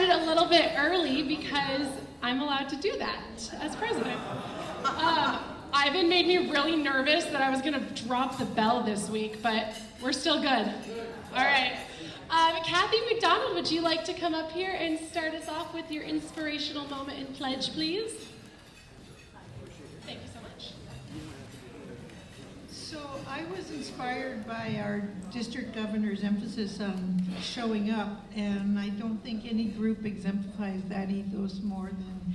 started a little bit early because I'm allowed to do that as president. Ivan made me really nervous that I was going to drop the bell this week, but we're still good. All right. Kathy McDonald, would you like to come up here and start us off with your inspirational moment and pledge, please? Thank you so much. So I was inspired by our district governor's emphasis on showing up, and I don't think any group exemplifies that ethos more than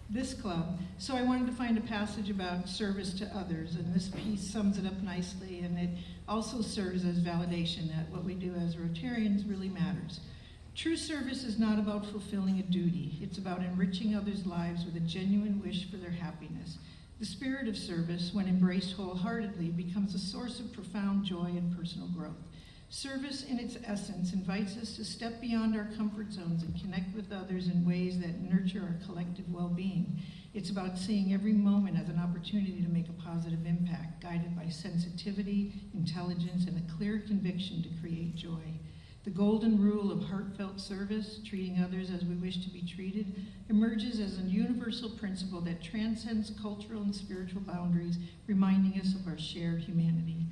this club. So I wanted to find a passage about service to others, and this piece sums it up nicely, and it also serves as validation that what we do as Rotarians really matters. True service is not about fulfilling a duty. It's about enriching others' lives with a genuine wish for their happiness. The spirit of service, when embraced wholeheartedly, becomes a source of profound joy and personal growth. Service in its essence invites us to step beyond our comfort zones and connect with others in ways that nurture our collective well-being. It's about seeing every moment as an opportunity to make a positive impact, guided by sensitivity, intelligence, and a clear conviction to create joy. The golden rule of heartfelt service, treating others as we wish to be treated, emerges as a universal principle that transcends cultural and spiritual boundaries, reminding us of our shared humanity.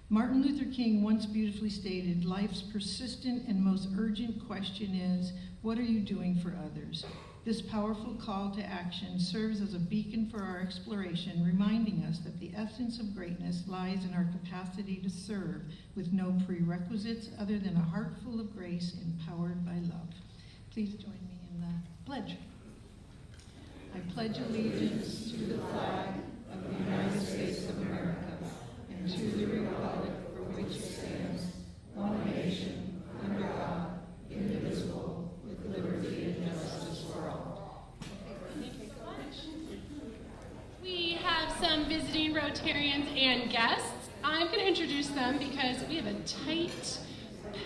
Martin Luther King once beautifully stated, life's persistent and most urgent question is, what are you doing for others? This powerful call to action serves as a beacon for our exploration, reminding us that the essence of greatness lies in our capacity to serve with no prerequisites other than a heart full of grace empowered by love. Please join me in the pledge. I pledge allegiance to the flag of the United States of America and to the republic for which it stands, one nation, under God, indivisible, with liberty and justice for all. Thank you so much. We have some visiting Rotarians and guests. I'm going to introduce them because we have a tight,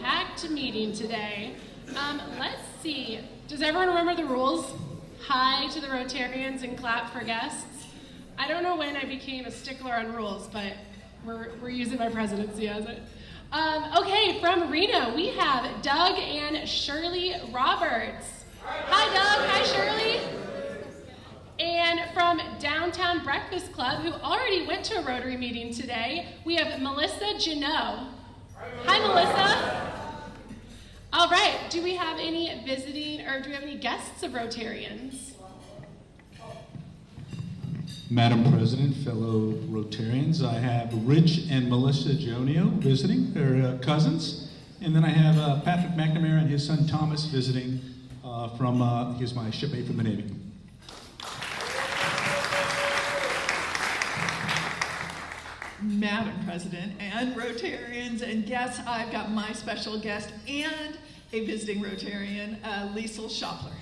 packed meeting today. Let's see. Does everyone remember the rules? Hi to the Rotarians and clap for guests. I don't know when I became a stickler on rules, but we're using my presidency as it. Okay, from Reno, we have Doug and Shirley Roberts. Hi, Doug. Hi, Shirley. And from Downtown Breakfast Club, who already went to a Rotary meeting today, we have Melissa Janot. Hi, Melissa. All right. Do we have any visiting, or do we have any guests of Rotarians? Madam President, fellow Rotarians, I have Rich and Melissa Jonio visiting, they're cousins. And then I have Patrick McNamara and his son Thomas visiting here's my shipmate from the Navy. Madam President and Rotarians and guests, I've got my special guest and a visiting Rotarian, Liesl Schoppler.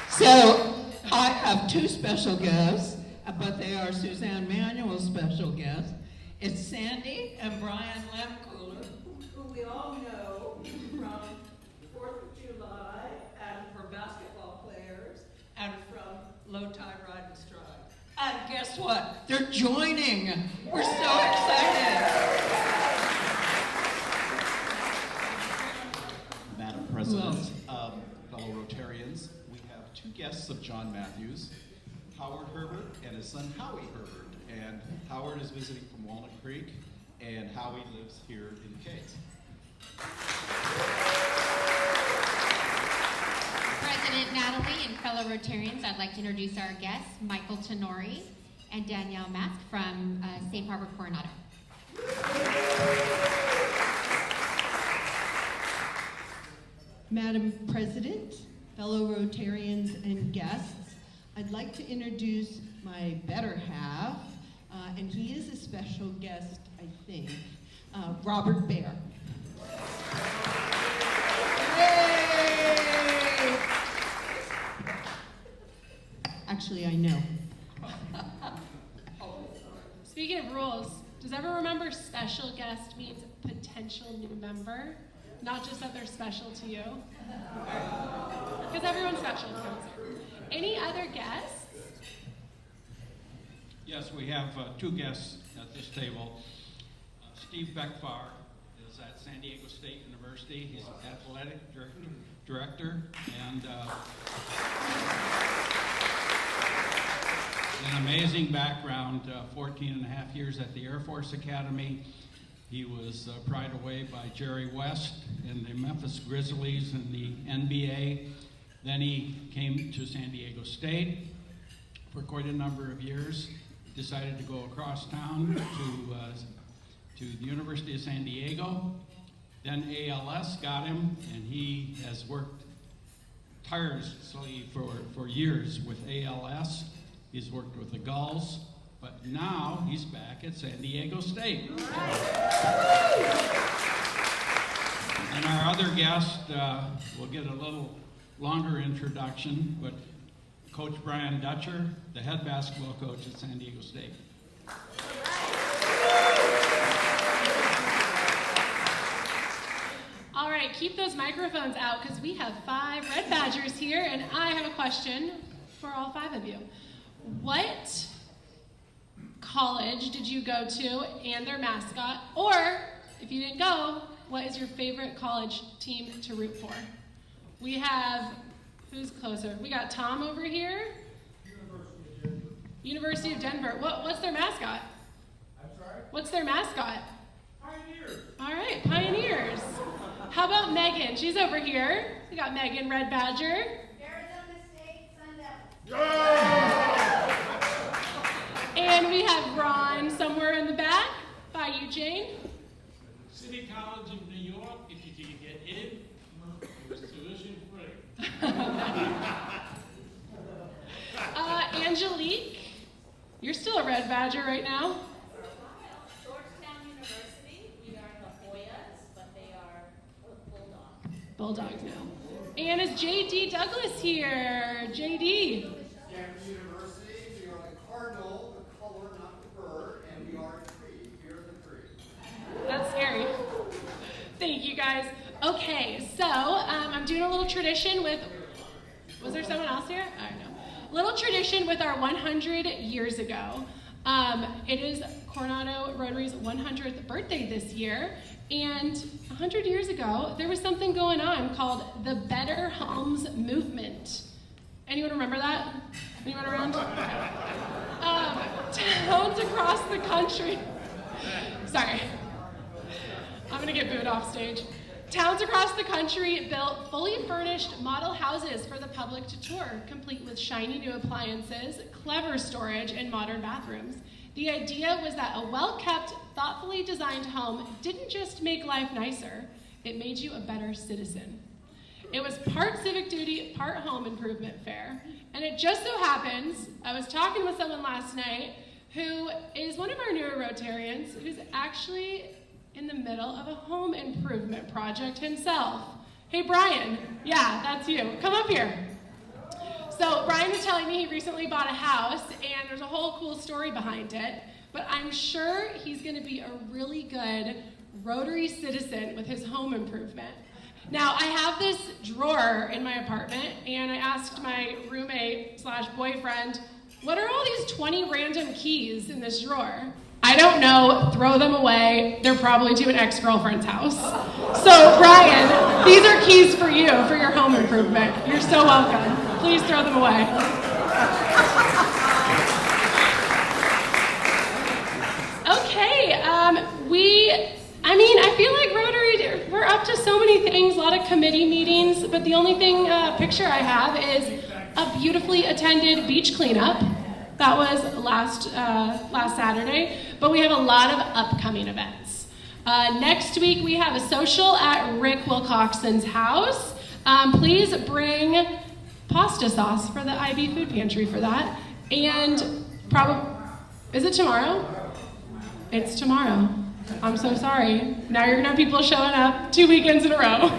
So I have two special guests, but they are Suzanne Manuel's special guests. It's Sandy and Brian Lemcooler, who we all know from 4th of July and for basketball players and from Low Tide Ride and Stride. And guess what? They're joining. We're so excited. Madam President, fellow Rotarians, we have two guests of John Matthews, Howard Herbert and his son Howie Herbert. And Howard is visiting from Walnut Creek, and Howie lives here in Cays. President Natalie and fellow Rotarians, I'd like to introduce our guests, Michael Tenori and Danielle Mask from Safe Harbor, Coronado. Madam President, fellow Rotarians and guests, I'd like to introduce my better half, and he is a special guest, I think, Robert Baer. Yay! Actually, I know. Speaking of rules, does everyone remember special guest means potential new member? Not just that they're special to you? Because everyone's special. Any other guests? Yes, we have two guests at this table. Steve Beckfar is is at San Diego State University. He's an athletic director and an amazing background, 14 and a half years at the Air Force Academy. He was pried away by Jerry West and the Memphis Grizzlies in the NBA. Then he came to San Diego State for quite a number of years. Decided to go across town to the University of San Diego. Then ALS got him, and he has worked tirelessly for years with ALS. He's worked with the Gulls, but now he's back at San Diego State. And our other guest will get a little longer introduction, but Coach Brian Dutcher, the head basketball coach at San Diego State. All right, keep those microphones out because we have 5 Red Badgers here, and I have a question for all 5 of you. What college did you go to and their mascot? Or, if you didn't go, what is your favorite college team to root for? We have, who's closer? We got Tom over here. University of Denver. What's their mascot? I'm sorry? What's their mascot? Pioneers. All right, Pioneers. How about Megan? She's over here. We got Megan, Red Badger. Arizona State Sun Devils. And we have Ron somewhere in the back by you, Jane. City College of New York, if you can get in, it was tuition free. Angelique, you're still a Red Badger right now. Georgetown University, we are the Hoyas, but they are Bulldogs. Bulldogs now. And is JD Douglas here? JD. Stanford University, we are the cardinal, the color, not the bird, and we are a tree. We are the tree. That's scary. Thank you, guys. Okay, so I'm doing a little tradition with, was there someone else here? I don't know. Little tradition with our 100 years ago. It is Coronado Rotary's 100th birthday this year, and 100 years ago, there was something going on called the Better Homes Movement. Anyone remember that? Anyone around? Towns across the country. Sorry. I'm gonna get booed off stage. Towns across the country built fully furnished model houses for the public to tour, complete with shiny new appliances, clever storage, and modern bathrooms. The idea was that a well-kept, thoughtfully designed home didn't just make life nicer, it made you a better citizen. It was part civic duty, part home improvement fair. And it just so happens, I was talking with someone last night who is one of our newer Rotarians who's actually in the middle of a home improvement project himself. Hey, Brian. Yeah, that's you. Come up here. So Brian was telling me he recently bought a house, and there's a whole cool story behind it, but I'm sure he's gonna be a really good Rotary citizen with his home improvement. Now, I have this drawer in my apartment, and I asked my roommate / boyfriend, what are all these 20 random keys in this drawer? I don't know, throw them away. They're probably to an ex-girlfriend's house. So, Brian, these are keys for you, for your home improvement. You're so welcome. Please throw them away. Okay, I feel like Rotary, we're up to so many things, a lot of committee meetings, but the only thing, picture I have is a beautifully attended beach cleanup. That was last Saturday, but we have a lot of upcoming events. Next week, we have a social at Rick Wilcoxon's house. Please bring pasta sauce for the IB food pantry for that. And is it tomorrow? It's tomorrow. I'm so sorry. Now you're gonna have people showing up 2 weekends in a row.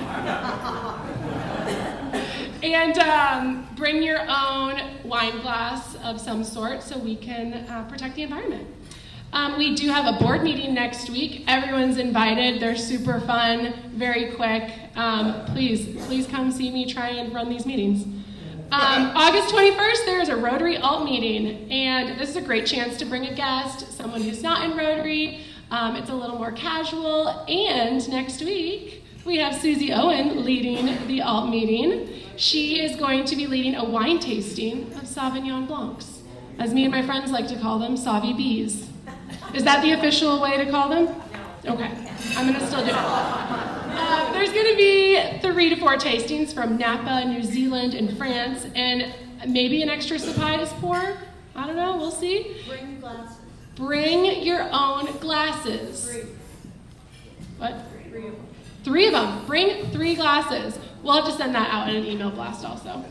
And bring your own wine glass of some sort so we can protect the environment. We do have a board meeting next week. Everyone's invited. They're super fun, very quick. Please come see me try and run these meetings. August 21st, there's a Rotary Alt meeting, and this is a great chance to bring a guest, someone who's not in Rotary. It's a little more casual, and next week we have Susie Owen leading the alt meeting. She is going to be leading a wine tasting of Sauvignon Blancs, as me and my friends like to call them, Sauvy Bees. Is that the official way to call them? Okay, I'm gonna still do it. There's gonna be 3 to 4 tastings from Napa, New Zealand, and France, and maybe an extra surprise pour. I don't know, we'll see. Bring glasses. Bring your own glasses. 3. What? 3 of them. 3 of them. Bring 3 glasses. We'll have to send that out in an email blast also.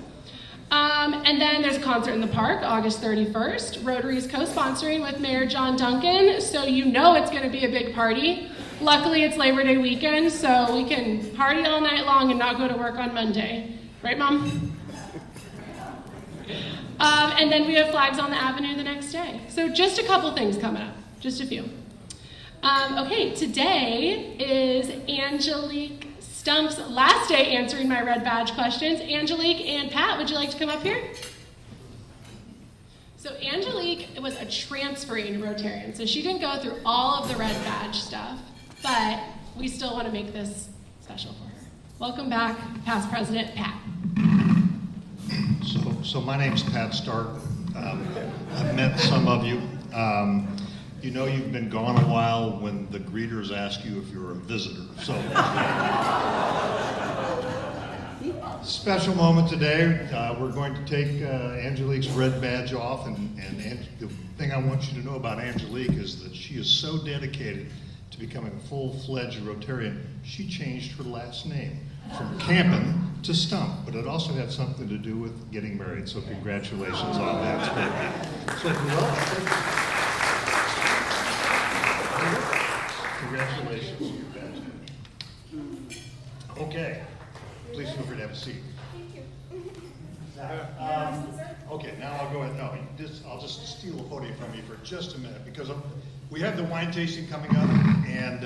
And then there's a concert in the park, August 31st. Rotary is co-sponsoring with Mayor John Duncan, so you know it's going to be a big party. Luckily, it's Labor Day weekend, so we can party all night long and not go to work on Monday. Right, Mom? And then we have flags on the avenue the next day. So just a couple things coming up, just a few. Okay, today is Angelique Stump's last day answering my red badge questions. Angelique and Pat, would you like to come up here? So Angelique was a transferring Rotarian, so she didn't go through all of the red badge stuff, but we still want to make this special for her. Welcome back, past president Pat. So my name's Pat Starke. I've met some of you. You know you've been gone a while when the greeters ask you if you're a visitor. So, special moment today. We're going to take Angelique's red badge off, and the thing I want you to know about Angelique is that she is so dedicated to becoming a full-fledged Rotarian, she changed her last name from Campen to Stump, but it also had something to do with getting married, so congratulations on that. So congratulations. Okay, please feel free to have a seat. Okay, now I'll go ahead. No, I'll just steal the podium from you for just a minute because we have the wine tasting coming up, and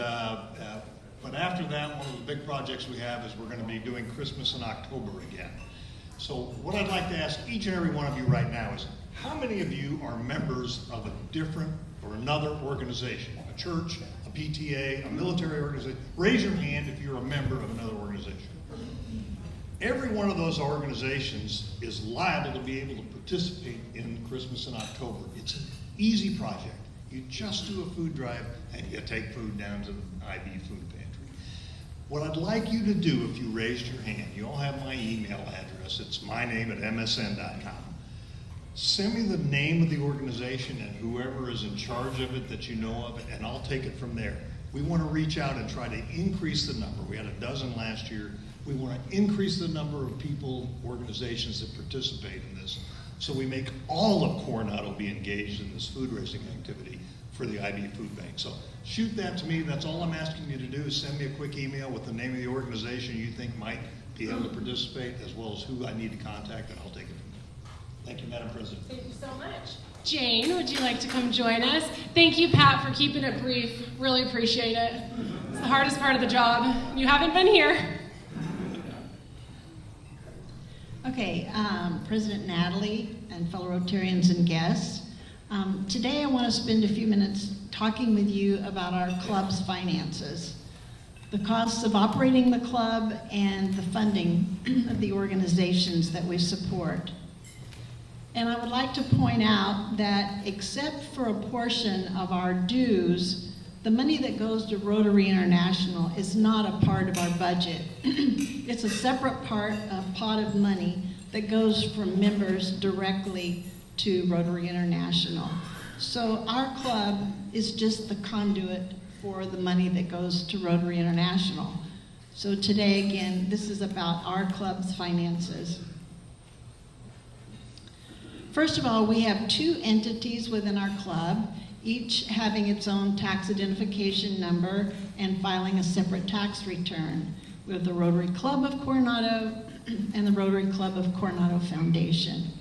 but after that, one of the big projects we have is we're going to be doing Christmas in October again. So what I'd like to ask each and every one of you right now is, how many of you are members of a different or another organization? A church, a PTA, a military organization? Raise your hand if you're a member of another organization. Every one of those organizations is liable to be able to participate in Christmas in October. It's an easy project. You just do a food drive and you take food down to the IB food pantry. What I'd like you to do, if you raised your hand, you all have my email address. It's myname@msn.com. Send me the name of the organization and whoever is in charge of it that you know of, and I'll take it from there. We want to reach out and try to increase the number. We had a dozen last year. We want to increase the number of people, organizations that participate in this, so we make all of Coronado be engaged in this food raising activity for the IB Food Bank. So shoot that to me. That's all I'm asking you to do is send me a quick email with the name of the organization you think might be able to participate, as well as who I need to contact, and I'll take it from there. Thank you, Madam President. Thank you so much. Jane, would you like to come join us? Thank you, Pat, for keeping it brief. Really appreciate it. It's the hardest part of the job. You haven't been here. Okay, President Natalie and fellow Rotarians and guests. Today I want to spend a few minutes talking with you about our club's finances, the costs of operating the club, and the funding of the organizations that we support. And I would like to point out that except for a portion of our dues, the money that goes to Rotary International is not a part of our budget. It's a separate pot of money that goes from members directly to Rotary International. So our club is just the conduit for the money that goes to Rotary International. So today, again, this is about our club's finances. First of all, we have 2 entities within our club, each having its own tax identification number and filing a separate tax return. We have the Rotary Club of Coronado and the Rotary Club of Coronado Foundation.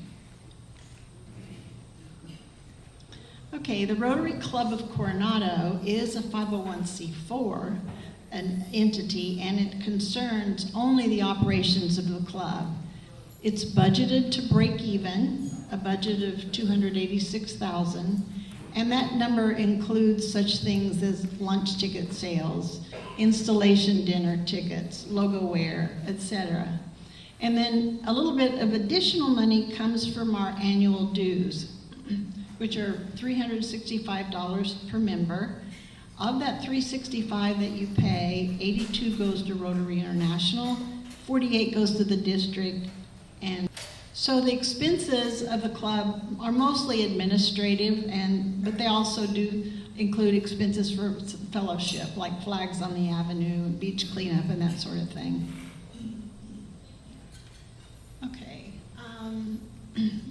Okay, the Rotary Club of Coronado is a 501c4, an entity, and it concerns only the operations of the club. It's budgeted to break even, a budget of $286,000, And that number includes such things as lunch ticket sales, installation dinner tickets, logo wear, etc. And then a little bit of additional money comes from our annual dues, which are $365 per member. Of that $365 that you pay, $82 goes to Rotary International, $48 goes to the district, and so the expenses of the club are mostly administrative, but they also do include expenses for fellowship, like flags on the avenue, beach cleanup, and that sort of thing. Okay.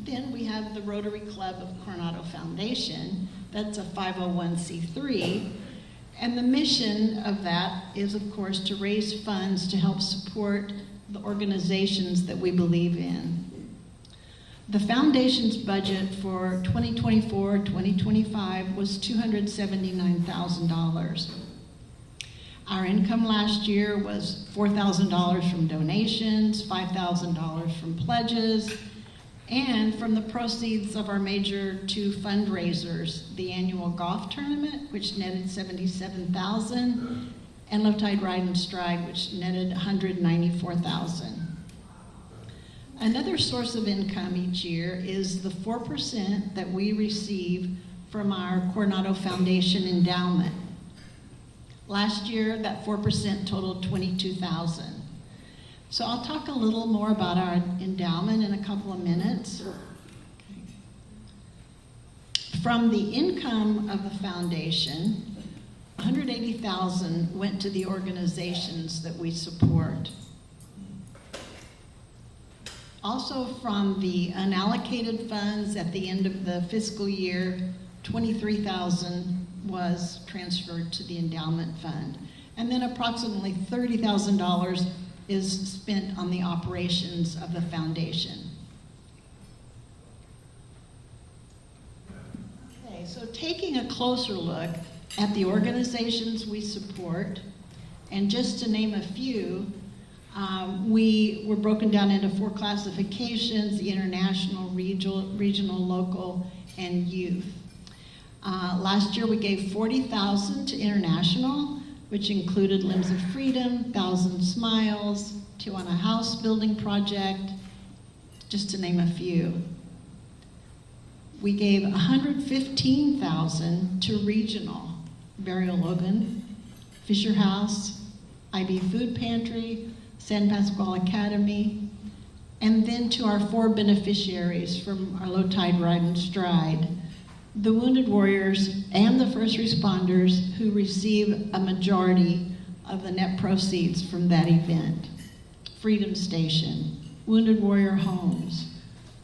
Then we have the Rotary Club of Coronado Foundation. That's a 501c3. And the mission of that is, of course, to raise funds to help support the organizations that we believe in. The foundation's budget for 2024-2025 was $279,000. Our income last year was $4,000 from donations, $5,000 from pledges, and from the proceeds of our major two fundraisers, the annual golf tournament, which netted $77,000, and Low Tide Ride and Stride, which netted $194,000. Another source of income each year is the 4% that we receive from our Coronado Foundation endowment. Last year, that 4% totaled $22,000. So I'll talk a little more about our endowment in a couple of minutes. Okay. From the income of the foundation, $180,000 went to the organizations that we support. Also from the unallocated funds at the end of the fiscal year, $23,000 was transferred to the endowment fund. And then approximately $30,000 is spent on the operations of the foundation. Okay, so taking a closer look at the organizations we support, and just to name a few, we were broken down into 4 classifications: the international, regional, local, and youth. Last year we gave $40,000 to international, which included Limbs of Freedom, 1,000 Smiles, Tijuana House Building Project, just to name a few. We gave $115,000 to regional, Burial Logan, Fisher House, IB Food Pantry, San Pasqual Academy, and then to our 4 beneficiaries from our Low Tide Ride and Stride, the Wounded Warriors and the first responders who receive a majority of the net proceeds from that event: Freedom Station, Wounded Warrior Homes,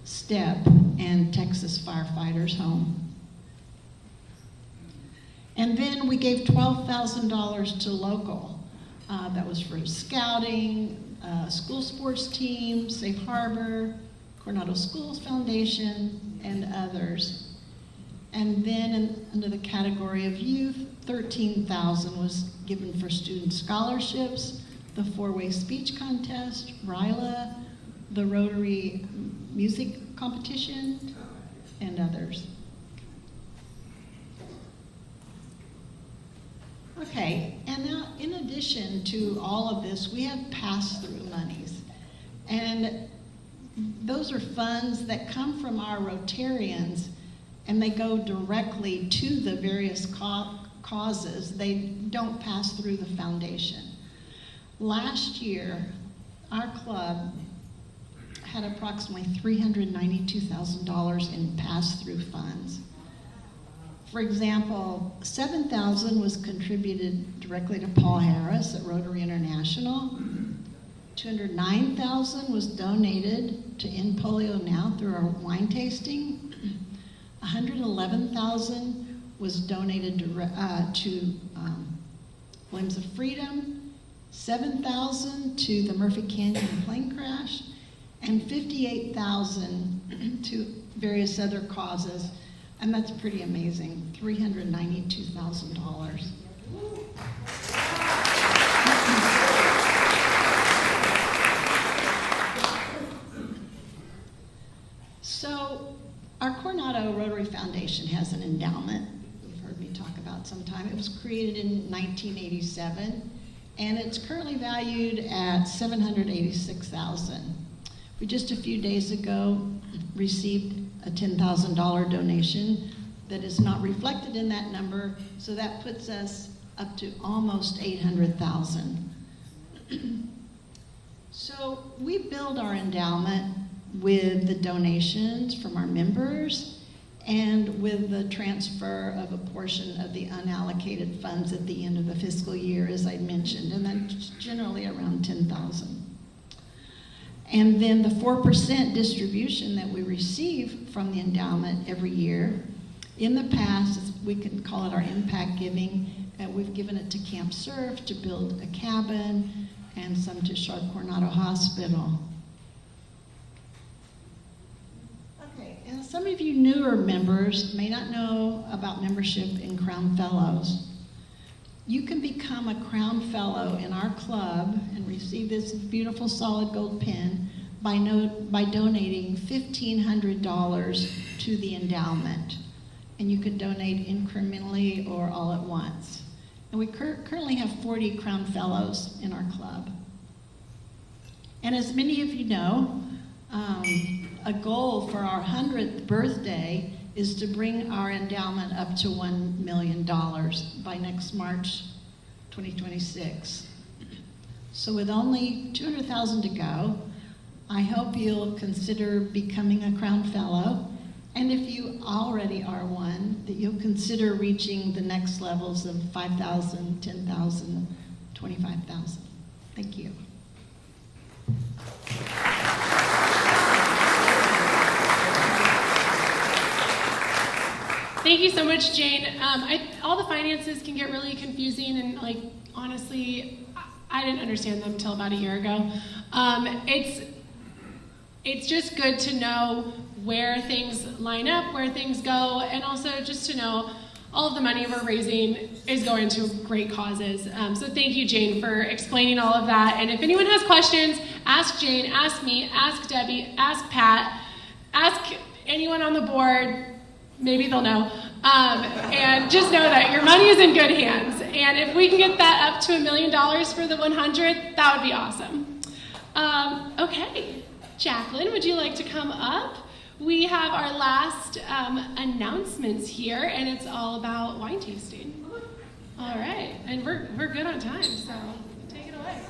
STEP, and Texas Firefighters Home. And then we gave $12,000 to local. That was for scouting, school sports team, Safe Harbor, Coronado Schools Foundation, and others. And then under the category of youth, $13,000 was given for student scholarships, the 4-way speech contest, RILA, the Rotary music competition, and others. Okay, and now in addition to all of this, we have pass-through monies. And those are funds that come from our Rotarians, and they go directly to the various causes. They don't pass through the foundation. Last year, our club had approximately $392,000 in pass-through funds. For example, $7,000 was contributed directly to Paul Harris at Rotary International. $209,000 was donated to End Polio Now through our wine tasting. $111,000 was donated to Limbs of Freedom, $7,000 to the Murphy Canyon plane crash, and $58,000 to various other causes, and that's pretty amazing, $392,000. So Our Coronado Rotary Foundation has an endowment. You've heard me talk about sometime. It was created in 1987, and it's currently valued at $786,000. We just a few days ago received a $10,000 donation that is not reflected in that number, so that puts us up to almost $800,000. So we build our endowment with the donations from our members and with the transfer of a portion of the unallocated funds at the end of the fiscal year, as I mentioned, and that's generally around $10,000. And then the 4% distribution that we receive from the endowment every year. In the past, we can call it our impact giving. We've given it to Camp Surf to build a cabin, and some to Sharp Coronado Hospital. Okay, and some of you newer members may not know about membership in Crown Fellows. You can become a Crown Fellow in our club and receive this beautiful solid gold pin by donating $1,500 to the endowment. And you can donate incrementally or all at once. And we currently have 40 Crown Fellows in our club. And as many of you know, a goal for our 100th birthday is to bring our endowment up to $1 million by next March 2026. So with only $200,000 to go, I hope you'll consider becoming a Crown Fellow. And if you already are one, that you'll consider reaching the next levels of 5,000, 10,000, 25,000. Thank you. Thank you so much, Jane. All the finances can get really confusing, and honestly, I didn't understand them until about a year ago. It's just good to know where things line up, where things go, and also just to know all of the money we're raising is going to great causes. So thank you, Jane, for explaining all of that. And if anyone has questions, ask Jane, ask me, ask Debbie, ask Pat, ask anyone on the board. Maybe they'll know. And just know that your money is in good hands. And if we can get that up to $1 million for the 100th, that would be awesome. Okay, Jacqueline, would you like to come up? We have our last announcements here, and it's all about wine tasting. All right, and we're good on time, so take it away.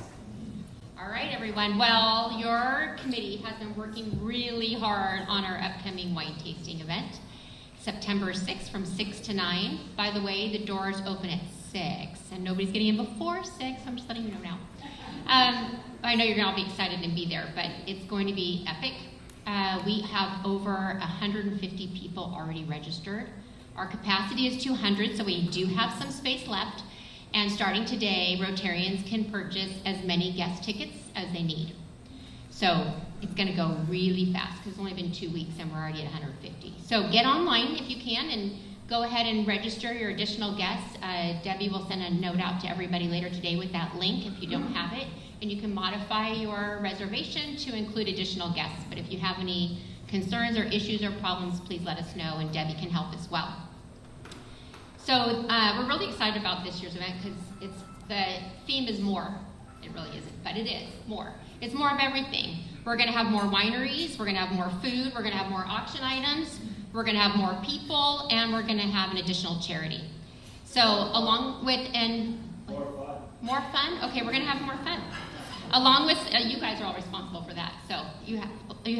All right, everyone. Well, your committee has been working really hard on our upcoming wine tasting event, September 6th from 6 to 9. By the way, the doors open at 6, and nobody's getting in before 6. I'm just letting you know now. I know you're going to all be excited and be there, but it's going to be epic. We have over 150 people already registered. Our capacity is 200, so we do have some space left. And starting today, Rotarians can purchase as many guest tickets as they need. So it's going to go really fast because it's only been 2 weeks and we're already at 150. So get online if you can and go ahead and register your additional guests. Debbie will send a note out to everybody later today with that link if you don't have it. And you can modify your reservation to include additional guests. But if you have any concerns or issues or problems, please let us know, and Debbie can help as well. So we're really excited about this year's event because the theme is more. It really isn't, but it is more. It's more of everything. We're going to have more wineries. We're going to have more food. We're going to have more auction items. We're going to have more people, and we're going to have an additional charity. So along with more fun. Okay, we're going to have more fun. Along with, you guys are all responsible for that, so you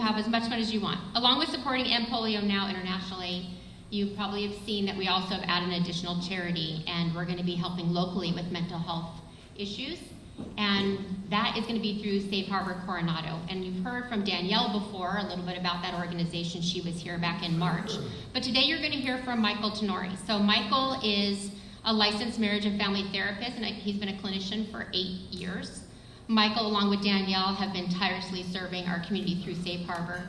have as much fun as you want. Along with supporting End Polio Now internationally, you probably have seen that we also have added an additional charity, and we're going to be helping locally with mental health issues, and that is going to be through Safe Harbor Coronado. And you've heard from Danielle before a little bit about that organization. She was here back in March. But today you're going to hear from Michael Tenori. So Michael is a licensed marriage and family therapist, and he's been a clinician for 8 years. Michael, along with Danielle, have been tirelessly serving our community through Safe Harbor.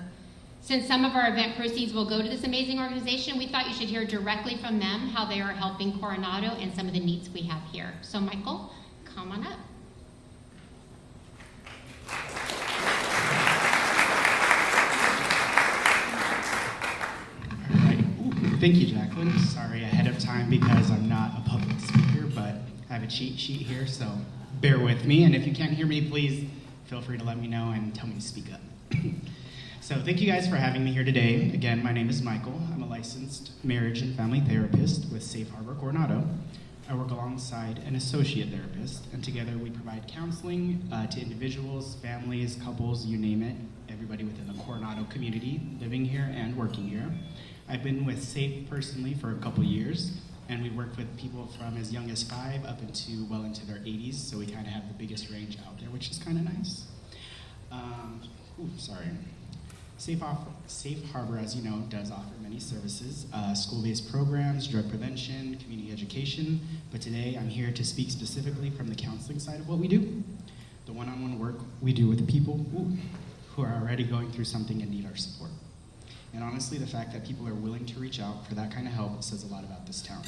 Since some of our event proceeds will go to this amazing organization, we thought you should hear directly from them how they are helping Coronado and some of the needs we have here. So Michael, come on up. Thank you, Jacqueline. Sorry ahead of time because I'm not a public speaker, but I have a cheat sheet here, so bear with me. And if you can't hear me, please feel free to let me know and tell me to speak up. So thank you guys for having me here today. Again, my name is Michael. I'm a licensed marriage and family therapist with Safe Harbor Coronado. I work alongside an associate therapist, and together we provide counseling to individuals, families, couples, you name it, everybody within the Coronado community, living here and working here. I've been with Safe personally for a couple years, and we work with people from as young as 5 up into well into their 80s, so we kind of have the biggest range out there, which is kind of nice. Safe Harbor, as you know, does offer many services, school-based programs, drug prevention, community education, but today I'm here to speak specifically from the counseling side of what we do, the one-on-one work we do with people who are already going through something and need our support. And honestly, the fact that people are willing to reach out for that kind of help says a lot about this town.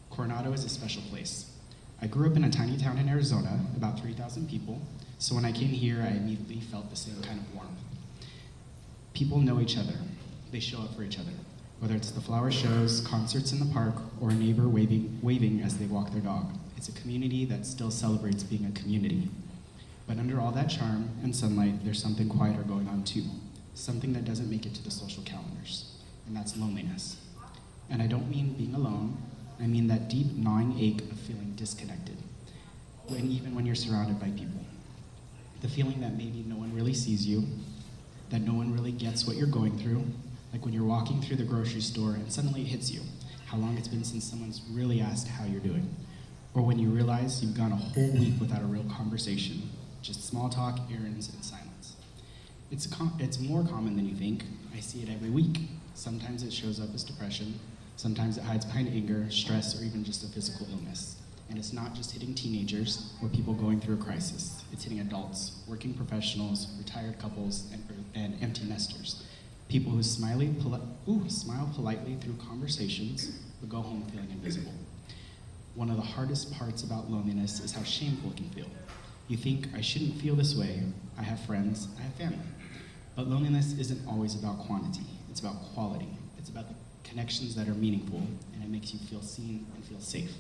Coronado is a special place. I grew up in a tiny town in Arizona, about 3,000 people, so when I came here, I immediately felt the same kind of warmth. People know each other. They show up for each other, whether it's the flower shows, concerts in the park, or a neighbor waving as they walk their dog. It's a community that still celebrates being a community. But under all that charm and sunlight, there's something quieter going on too, something that doesn't make it to the social calendars, and that's loneliness. And I don't mean being alone, I mean that deep gnawing ache of feeling disconnected, even when you're surrounded by people. The feeling that maybe no one really sees you, that no one really gets what you're going through, like when you're walking through the grocery store and suddenly it hits you, how long it's been since someone's really asked how you're doing. Or when you realize you've gone a whole week without a real conversation, just small talk, errands, and silence. It's more common than you think. I see it every week. Sometimes it shows up as depression, sometimes it hides behind anger, stress, or even just a physical illness. And it's not just hitting teenagers or people going through a crisis. It's hitting adults, working professionals, retired couples, and empty nesters. People who smile politely through conversations, but go home feeling invisible. One of the hardest parts about loneliness is how shameful it can feel. You think, I shouldn't feel this way. I have friends, I have family. But loneliness isn't always about quantity. It's about quality. It's about the connections that are meaningful, and it makes you feel seen and feel safe.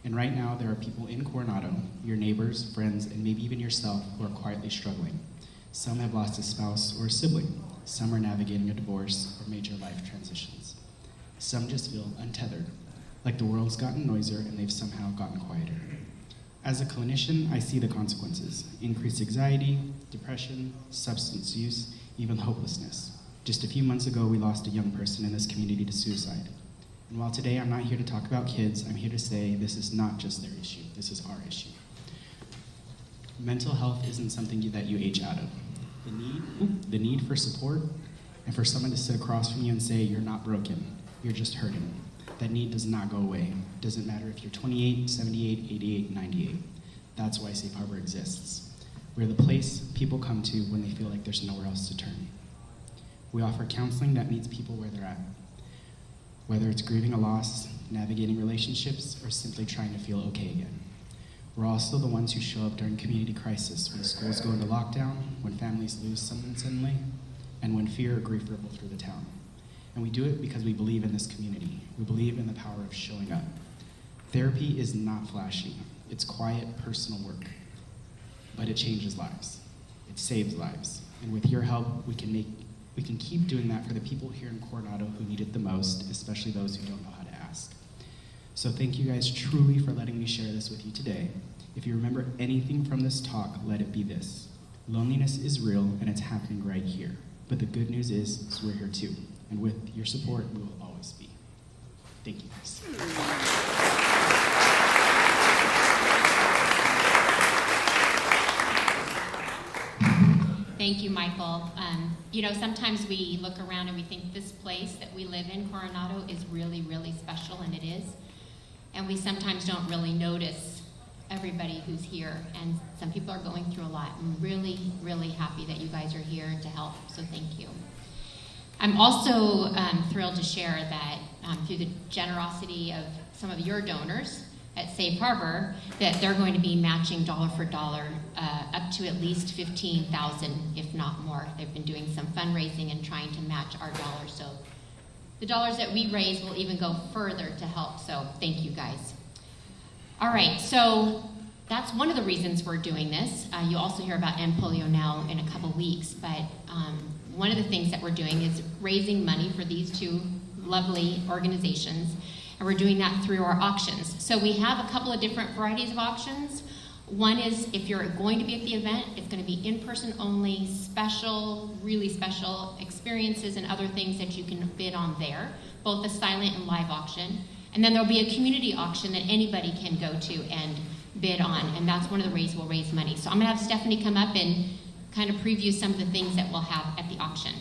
And right now, there are people in Coronado, your neighbors, friends, and maybe even yourself, who are quietly struggling. Some have lost a spouse or a sibling. Some are navigating a divorce or major life transitions. Some just feel untethered, like the world's gotten noisier and they've somehow gotten quieter. As a clinician, I see the consequences: increased anxiety, depression, substance use, even hopelessness. Just a few months ago, we lost a young person in this community to suicide. And while today I'm not here to talk about kids, I'm here to say this is not just their issue, this is our issue. Mental health isn't something that you age out of. The need for support and for someone to sit across from you and say, you're not broken, you're just hurting. That need does not go away. It doesn't matter if you're 28, 78, 88, 98. That's why Safe Harbor exists. We're the place people come to when they feel like there's nowhere else to turn. We offer counseling that meets people where they're at. Whether it's grieving a loss, navigating relationships, or simply trying to feel okay again. We're also the ones who show up during community crisis, when schools go into lockdown, when families lose someone suddenly, and when fear or grief ripple through the town. And we do it because we believe in this community. We believe in the power of showing up. Therapy is not flashy. It's quiet, personal work. But it changes lives. It saves lives. And with your help, we can keep doing that for the people here in Coronado who need it the most, especially those who don't know how to ask. So thank you guys truly for letting me share this with you today. If you remember anything from this talk, let it be this: loneliness is real and it's happening right here. But the good news is we're here too. And with your support, we will always be. Thank you guys. Thank you, Michael. Sometimes we look around and we think this place that we live in, Coronado, is really, really special, and it is. And we sometimes don't really notice everybody who's here, and some people are going through a lot. I'm really, really happy that you guys are here to help, so thank you. I'm also thrilled to share that through the generosity of some of your donors at Safe Harbor, that they're going to be matching dollar for dollar up to at least $15,000, if not more. They've been doing some fundraising and trying to match our dollars, so the dollars that we raise will even go further to help, so thank you guys. All right, so that's one of the reasons we're doing this. You'll also hear about Polio now in a couple weeks, but one of the things that we're doing is raising money for these two lovely organizations, and we're doing that through our auctions. So we have a couple of different varieties of auctions. One is if you're going to be at the event, it's going to be in-person only, special, really special experiences and other things that you can bid on there, both a silent and live auction. And then there'll be a community auction that anybody can go to and bid on, and that's one of the ways we'll raise money. So I'm going to have Stephanie come up and kind of preview some of the things that we'll have at the auction.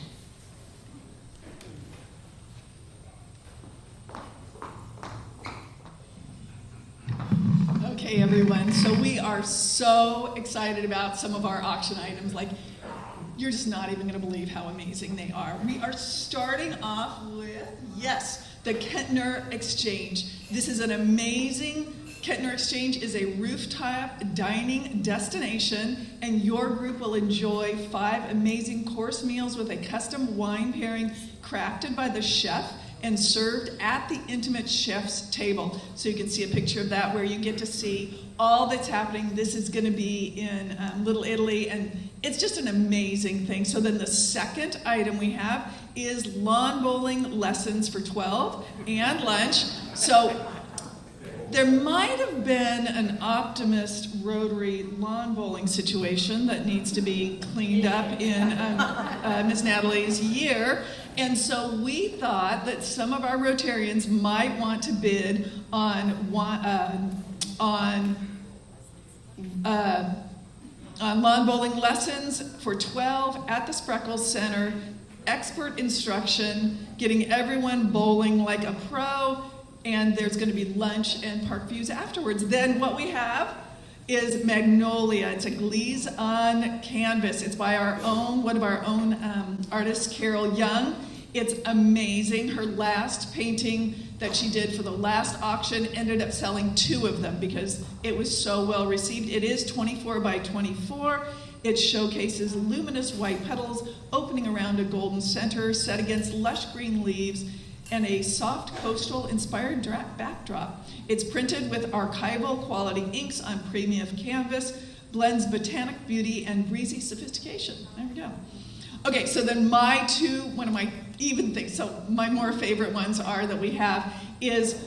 Okay, everyone, so we are so excited about some of our auction items. Like, you're just not even going to believe how amazing they are. We are starting off with, yes, the Kettner Exchange. This is an amazing, Kettner Exchange is a rooftop dining destination, and your group will enjoy 5 amazing course meals with a custom wine pairing crafted by the chef and served at the intimate chef's table. So you can see a picture of that where you get to see all that's happening. This is going to be in Little Italy, and it's just an amazing thing. So then the second item we have is lawn bowling lessons for 12 and lunch. So there might have been an Optimist Rotary lawn bowling situation that needs to be cleaned up in Miss Natalie's year. And so we thought that some of our Rotarians might want to bid on lawn bowling lessons for 12 at the Spreckles Center, expert instruction, getting everyone bowling like a pro, and there's going to be lunch and park views afterwards. Then what we have is Magnolia. It's a glaze on canvas. It's by one of our own artists, Carol Young. It's amazing. Her last painting that she did for the last auction ended up selling 2 of them because it was so well received. It is 24 by 24. It showcases luminous white petals opening around a golden center set against lush green leaves and a soft coastal inspired backdrop. It's printed with archival quality inks on premium canvas, blends botanic beauty and breezy sophistication. There we go. Okay, so then my more favorite ones are that we have is,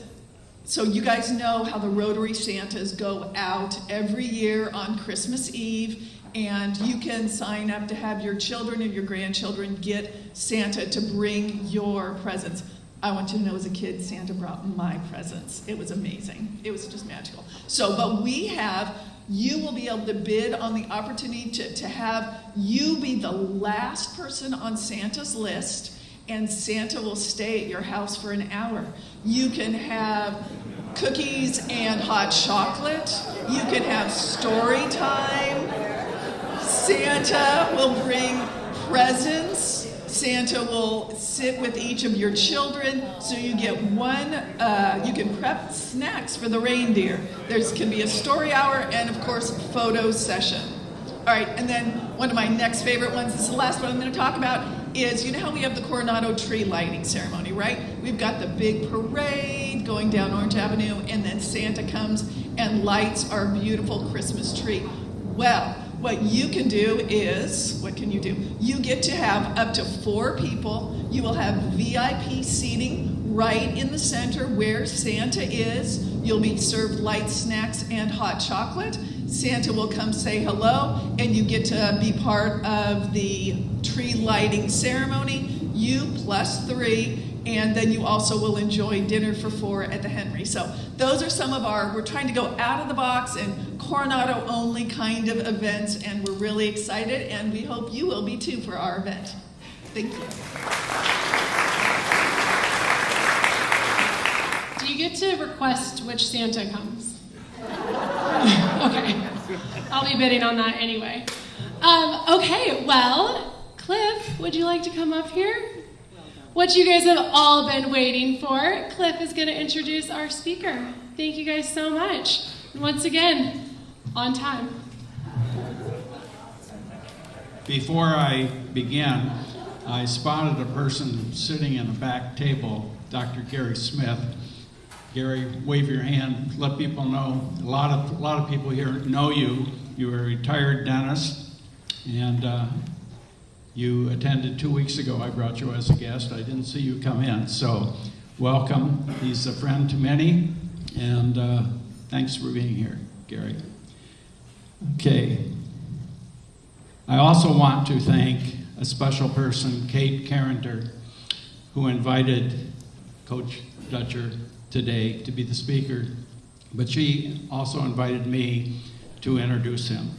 so you guys know how the Rotary Santas go out every year on Christmas Eve, and you can sign up to have your children and your grandchildren get Santa to bring your presents. I want you to know, as a kid, Santa brought my presents. It was amazing. It was just magical. So, but you will be able to bid on the opportunity to have you be the last person on Santa's list, and Santa will stay at your house for an hour. You can have cookies and hot chocolate. You can have story time. Santa will bring presents. Santa will sit with each of your children, so you get you can prep snacks for the reindeer. There can be a story hour and, of course, photo session. All right, and then one of my next favorite ones, this is the last one I'm going to talk about, is, you know how we have the Coronado tree lighting ceremony, right? We've got the big parade going down Orange Avenue, and then Santa comes and lights our beautiful Christmas tree. Well, what you can do is, what can you do? You get to have up to 4 people. You will have VIP seating right in the center where Santa is. You'll be served light snacks and hot chocolate. Santa will come say hello, and you get to be part of the tree lighting ceremony. You plus 3, and then you also will enjoy dinner for 4 at the Henry. So those are some of we're trying to go out of the box and Coronado only kind of events, and we're really excited, and we hope you will be too for our event. Thank you. Do you get to request which Santa comes? Okay, I'll be bidding on that anyway. Okay, well, Cliff, would you like to come up here? What you guys have all been waiting for, Cliff is going to introduce our speaker. Thank you guys so much. And once again, on time. Before I begin, I spotted a person sitting in a back table, Dr. Gary Smith. Gary, wave your hand, let people know. A lot of people here know you. You were a retired dentist, and you attended 2 weeks ago. I brought you as a guest. I didn't see you come in, so welcome. He's a friend to many, and thanks for being here, Gary. Okay. I also want to thank a special person, Kate Carrenter, who invited Coach Dutcher today to be the speaker, but she also invited me to introduce him.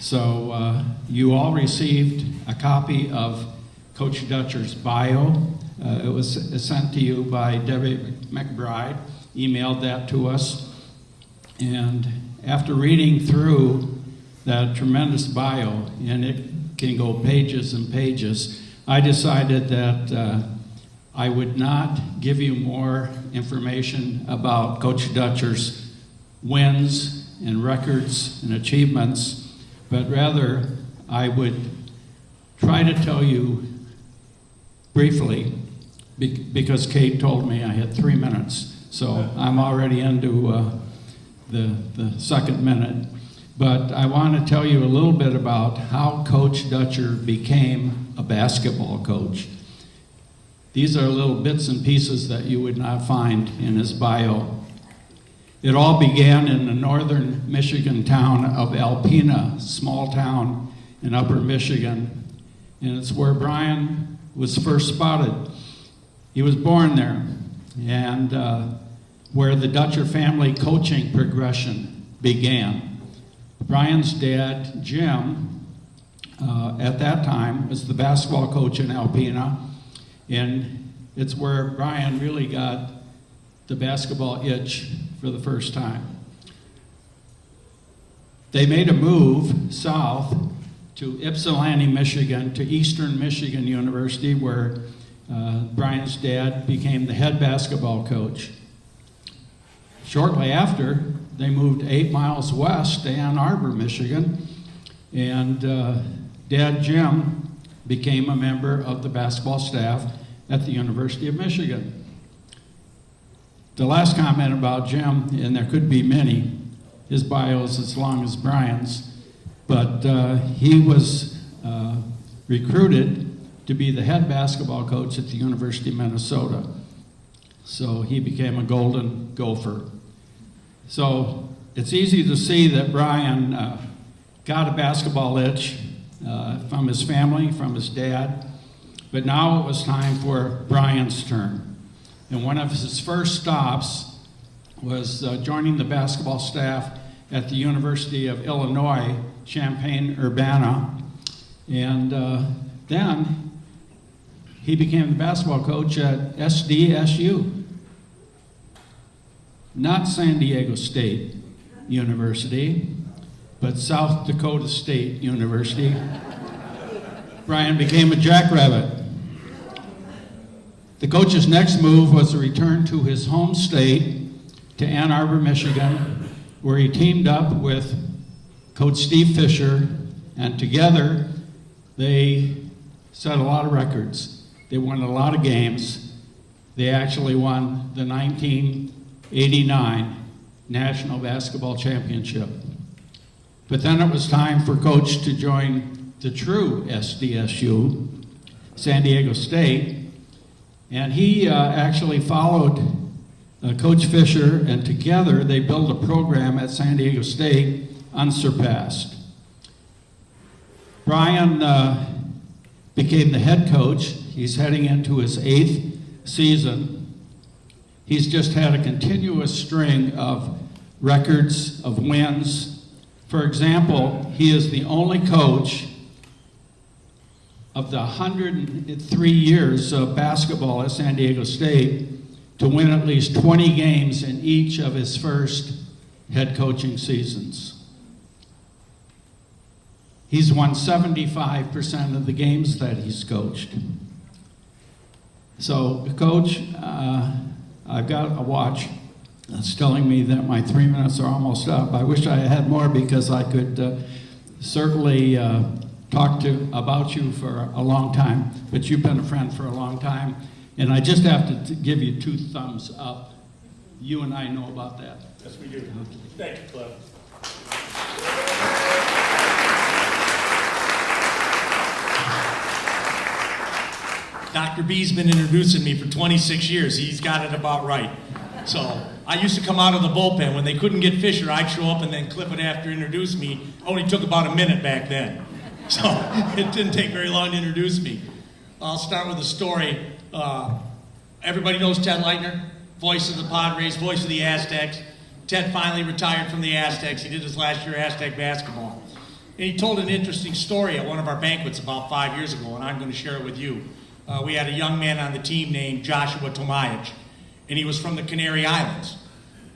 So you all received a copy of Coach Dutcher's bio. It was sent to you by Debbie McBride, emailed that to us. And after reading through that tremendous bio, and it can go pages and pages, I decided that I would not give you more information about Coach Dutcher's wins and records and achievements, but rather I would try to tell you briefly, because Kate told me I had 3 minutes, so I'm already into the second minute. But I want to tell you a little bit about how Coach Dutcher became a basketball coach. These are little bits and pieces that you would not find in his bio. It all began in the northern Michigan town of Alpena, small town in upper Michigan, and it's where Brian was first spotted. He was born there, and where the Dutcher family coaching progression began. Brian's dad, Jim, at that time was the basketball coach in Alpena, and it's where Brian really got the basketball itch for the first time. They made a move south to Ypsilanti, Michigan, to Eastern Michigan University, where Brian's dad became the head basketball coach. Shortly after, they moved 8 miles west to Ann Arbor, Michigan, and Dad Jim became a member of the basketball staff at the University of Michigan. The last comment about Jim, and there could be many, his bio is as long as Brian's, but he was recruited to be the head basketball coach at the University of Minnesota. So he became a Golden Gopher. So it's easy to see that Brian got a basketball itch from his family, from his dad, but now it was time for Brian's turn. And one of his first stops was joining the basketball staff at the University of Illinois, Champaign-Urbana, and then he became the basketball coach at SDSU. Not San Diego State University, but South Dakota State University. Brian became a jackrabbit. The coach's next move was a return to his home state, to Ann Arbor, Michigan, where he teamed up with Coach Steve Fisher, and together they set a lot of records. They won a lot of games. They actually won the 1989 National Basketball Championship. But then it was time for Coach to join the true SDSU, San Diego State, and he actually followed Coach Fisher, and together they built a program at San Diego State unsurpassed. Brian became the head coach. He's heading into his 8th season. He's just had a continuous string of records, of wins. For example, he is the only coach of the 103 years of basketball at San Diego State to win at least 20 games in each of his first head coaching seasons. He's won 75% of the games that he's coached. So, Coach, I've got a watch that's telling me that my 3 minutes are almost up. I wish I had more because I could certainly talked about you for a long time, but you've been a friend for a long time. And I just have to give you 2 thumbs up. You and I know about that. Yes, we do. Thank you, Cliff. Dr. B's been introducing me for 26 years. He's got it about right. So I used to come out of the bullpen. When they couldn't get Fisher, I'd show up and then Cliff would have to introduce me. Only took about a minute back then. So it didn't take very long to introduce me. I'll start with a story. Everybody knows Ted Leitner, voice of the Padres, voice of the Aztecs. Ted finally retired from the Aztecs. He did his last year Aztec basketball. And he told an interesting story at one of our banquets about 5 years ago, and I'm going to share it with you. We had a young man on the team named Joshua Tomajic, and he was from the Canary Islands.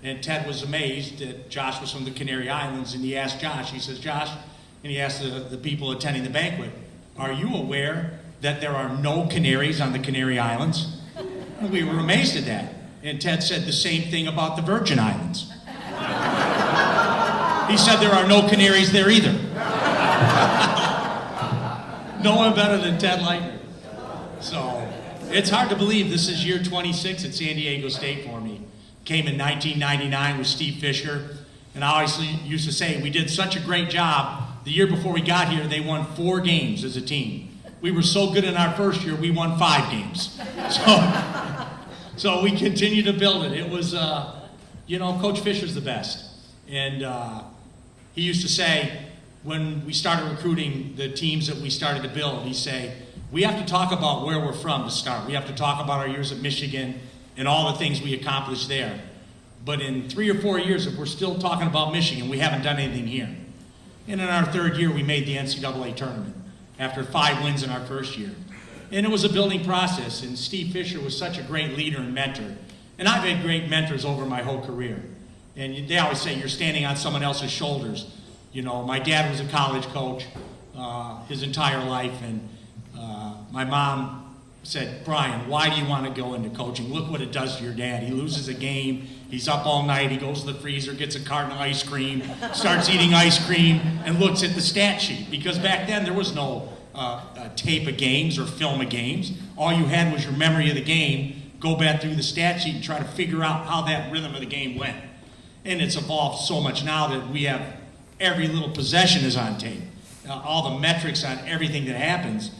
And Ted was amazed that Josh was from the Canary Islands, and he asked Josh, he says, Josh, and he asked the people attending the banquet, are you aware that there are no canaries on the Canary Islands? And we were amazed at that. And Ted said the same thing about the Virgin Islands. He said there are no canaries there either. No one better than Ted Leitner. So it's hard to believe this is year 26 at San Diego State for me. Came in 1999 with Steve Fisher. And I always used to say we did such a great job. The year before we got here, they won 4 games as a team. We were so good in our first year, we won 5 games. So we continued to build it. It was, Coach Fisher's the best. And he used to say, when we started recruiting the teams that we started to build, he'd say, we have to talk about where we're from to start. We have to talk about our years at Michigan and all the things we accomplished there. But in 3 or 4 years, if we're still talking about Michigan, we haven't done anything here. And in our 3rd year, we made the NCAA tournament after 5 wins in our first year. And it was a building process, and Steve Fisher was such a great leader and mentor. And I've had great mentors over my whole career. And they always say you're standing on someone else's shoulders. You know, my dad was a college coach his entire life, and my mom said, Brian, why do you want to go into coaching? Look what it does to your dad. He loses a game, he's up all night, he goes to the freezer, gets a carton of ice cream, starts eating ice cream, and looks at the stat sheet. Because back then there was no tape of games or film of games. All you had was your memory of the game, go back through the stat sheet and try to figure out how that rhythm of the game went. And it's evolved so much now that we have every little possession is on tape. All the metrics on everything that happens.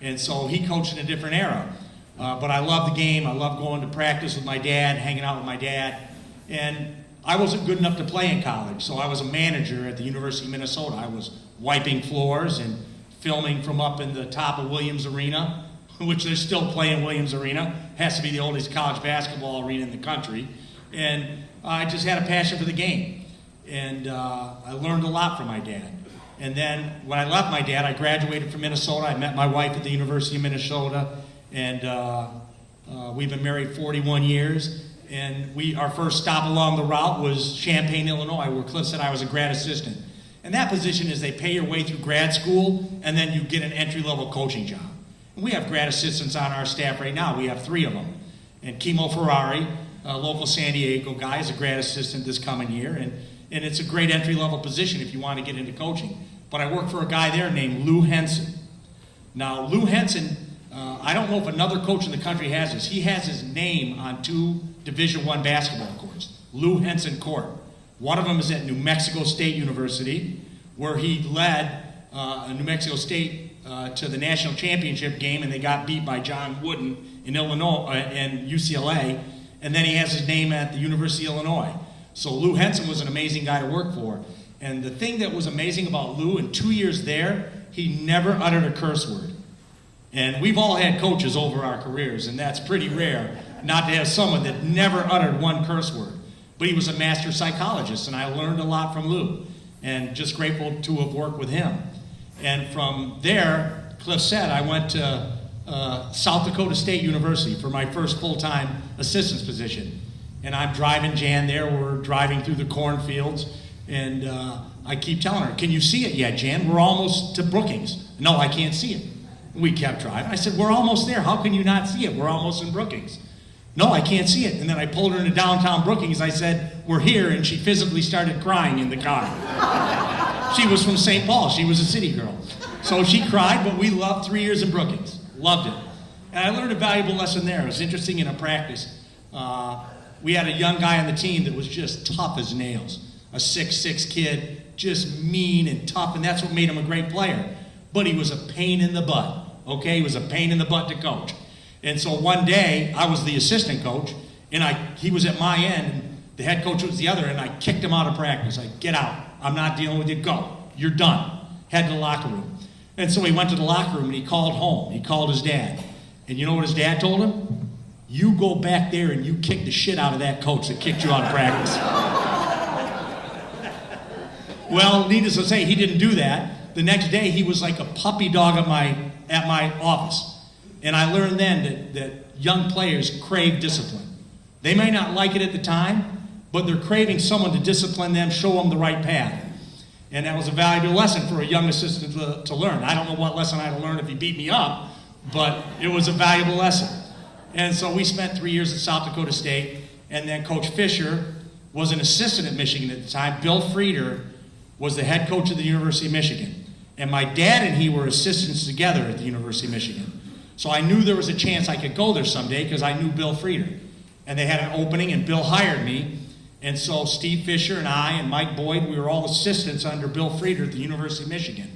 And so he coached in a different era. But I love the game. I love going to practice with my dad, hanging out with my dad. And I wasn't good enough to play in college, so I was a manager at the University of Minnesota. I was wiping floors and filming from up in the top of Williams Arena, which they're still playing Williams Arena. Has to be the oldest college basketball arena in the country. And I just had a passion for the game. And I learned a lot from my dad. And then when I left my dad, I graduated from Minnesota. I met my wife at the University of Minnesota. And we've been married 41 years. And our first stop along the route was Champaign, Illinois, where Cliff said I was a grad assistant. And that position is they pay your way through grad school, and then you get an entry-level coaching job. And we have grad assistants on our staff right now. We have 3 of them. And Kimo Ferrari, a local San Diego guy, is a grad assistant this coming year. And it's a great entry-level position if you want to get into coaching. But I work for a guy there named Lou Henson. Now, Lou Henson, I don't know if another coach in the country has this. He has his name on 2 Division I basketball courts, Lou Henson Court. One of them is at New Mexico State University, where he led New Mexico State to the national championship game, and they got beat by John Wooden in Illinois and UCLA. And then he has his name at the University of Illinois. So Lou Henson was an amazing guy to work for. And the thing that was amazing about Lou, in 2 years there, he never uttered a curse word. And we've all had coaches over our careers, and that's pretty rare, not to have someone that never uttered one curse word. But he was a master psychologist, and I learned a lot from Lou, and just grateful to have worked with him. And from there, Cliff said, I went to South Dakota State University for my first full-time assistant's position. And I'm driving Jan there, we're driving through the cornfields, and I keep telling her, can you see it yet, Jan? We're almost to Brookings. No, I can't see it. We kept driving. I said, we're almost there. How can you not see it? We're almost in Brookings. No, I can't see it. And then I pulled her into downtown Brookings. I said, we're here, and she physically started crying in the car. She was from St. Paul. She was a city girl. So she cried, but we loved 3 years in Brookings. Loved it. And I learned a valuable lesson there. It was interesting in a practice. We had a young guy on the team that was just tough as nails. A 6'6" kid, just mean and tough, and that's what made him a great player. But he was a pain in the butt, okay? He was a pain in the butt to coach. And so one day, I was the assistant coach, and he was at my end, and the head coach was the other, and I kicked him out of practice. Get out. I'm not dealing with you. Go. You're done. Head to the locker room. And so he went to the locker room, and he called home. He called his dad. And you know what his dad told him? You go back there and you kick the shit out of that coach that kicked you out of practice. Well, needless to say, he didn't do that. The next day, he was like a puppy dog at my office. And I learned then that young players crave discipline. They may not like it at the time, but they're craving someone to discipline them, show them the right path. And that was a valuable lesson for a young assistant to learn. I don't know what lesson I'd have learned if he beat me up, but it was a valuable lesson. And so we spent 3 years at South Dakota State, and then Coach Fisher was an assistant at Michigan at the time. Bill Frieder was the head coach of the University of Michigan. And my dad and he were assistants together at the University of Michigan. So I knew there was a chance I could go there someday because I knew Bill Frieder. And they had an opening, and Bill hired me. And so Steve Fisher and I and Mike Boyd, we were all assistants under Bill Frieder at the University of Michigan.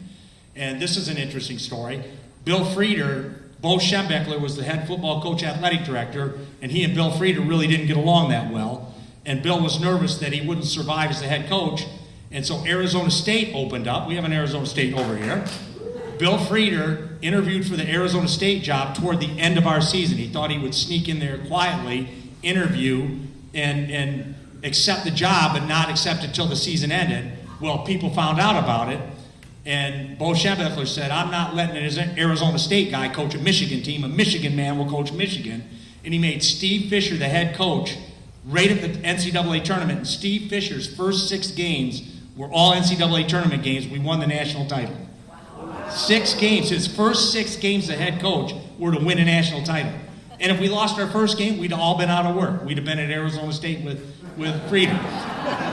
And this is an interesting story. Bill Frieder, Bo Schembeckler was the head football coach, athletic director, and he and Bill Frieder really didn't get along that well. And Bill was nervous that he wouldn't survive as the head coach. And so Arizona State opened up. We have an Arizona State over here. Bill Frieder interviewed for the Arizona State job toward the end of our season. He thought he would sneak in there quietly, interview, and accept the job, but not accept it till the season ended. Well, people found out about it, and Bo Schembeckler said, I'm not letting an Arizona State guy coach a Michigan team. A Michigan man will coach Michigan. And he made Steve Fisher the head coach right at the NCAA tournament. And Steve Fisher's first 6 games were all NCAA tournament games. We won the national title. 6 games. His first 6 games as head coach were to win a national title. And if we lost our first game, we'd all been out of work. We'd have been at Arizona State with Frieder.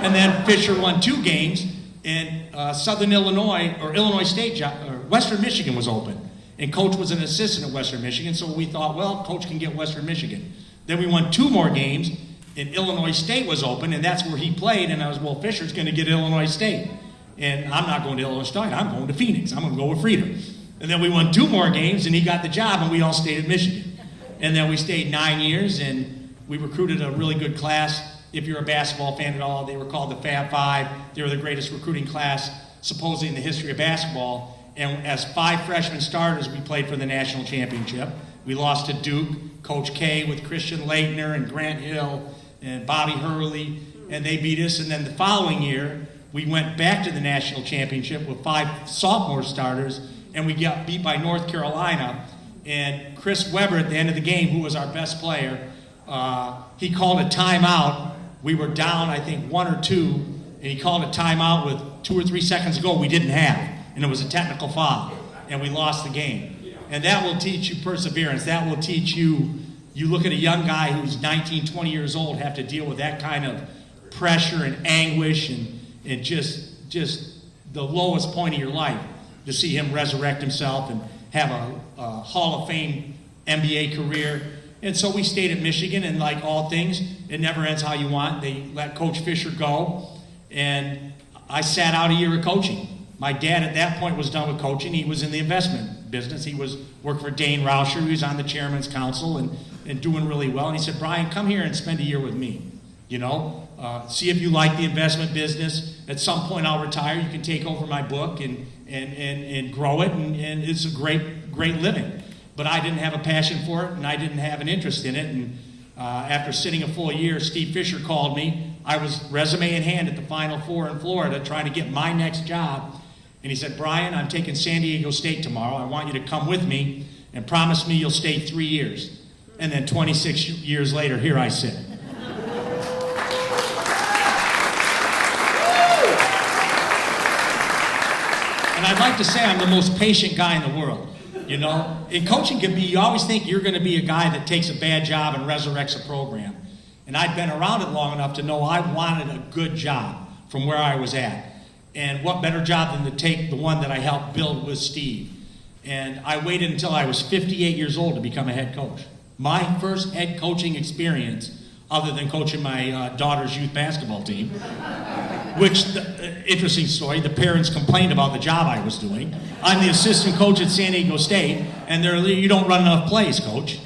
And then Fisher won 2 games, and Southern Illinois, or Illinois State, or Western Michigan was open. And Coach was an assistant at Western Michigan, so we thought, well, Coach can get Western Michigan. Then we won 2 more games, and Illinois State was open, and that's where he played, and I was, well, Fisher's going to get Illinois State. And I'm not going to Illinois State, I'm going to Phoenix. I'm going to go with Frieder. And then we won 2 more games, and he got the job, and we all stayed at Michigan. And then we stayed 9 years, and we recruited a really good class. If you're a basketball fan at all, they were called the Fab Five. They were the greatest recruiting class, supposedly in the history of basketball. And as 5 freshman starters, we played for the national championship. We lost to Duke, Coach K with Christian Leitner and Grant Hill and Bobby Hurley, and they beat us. And then the following year, we went back to the national championship with 5 sophomore starters, and we got beat by North Carolina. And Chris Webber at the end of the game, who was our best player, he called a timeout. We were down, I think, 1 or 2, and he called a timeout with 2 or 3 seconds to go we didn't have, and it was a technical foul, and we lost the game. And that will teach you perseverance. That will teach you, you look at a young guy who's 19, 20 years old, have to deal with that kind of pressure and anguish and just the lowest point of your life, to see him resurrect himself and have a Hall of Fame NBA career. And so we stayed at Michigan, and like all things, it never ends how you want. They let Coach Fisher go, and I sat out a year of coaching. My dad at that point was done with coaching. He was in the investment business. He was working for Dane Rauscher. He was on the chairman's council and doing really well. And he said, Brian, come here and spend a year with me. You know, see if you like the investment business. At some point I'll retire. You can take over my book and grow it, and it's a great living. But I didn't have a passion for it, and I didn't have an interest in it. And after sitting a full year, Steve Fisher called me. I was resume in hand at the Final Four in Florida trying to get my next job. And he said, Brian, I'm taking San Diego State tomorrow. I want you to come with me and promise me you'll stay 3 years. And then 26 years later, here I sit. And I'd like to say I'm the most patient guy in the world. You know, in coaching can be, you always think you're going to be a guy that takes a bad job and resurrects a program. And I'd been around it long enough to know I wanted a good job from where I was at. And what better job than to take the one that I helped build with Steve. And I waited until I was 58 years old to become a head coach. My first head coaching experience, other than coaching my daughter's youth basketball team, which, interesting story, the parents complained about the job I was doing. I'm the assistant coach at San Diego State, and they're, you don't run enough plays, coach.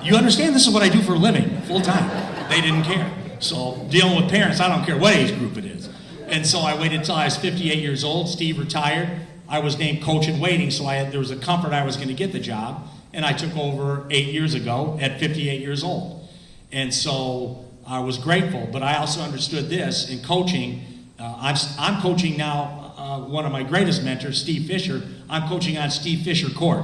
You understand this is what I do for a living, full time. They didn't care. So dealing with parents, I don't care what age group it is. And so I waited until I was 58 years old. Steve retired. I was named coach in waiting, so there was a comfort I was going to get the job. And I took over 8 years ago at 58 years old. And so I was grateful, but I also understood this in coaching. I'm coaching now one of my greatest mentors, Steve Fisher. I'm coaching on Steve Fisher Court.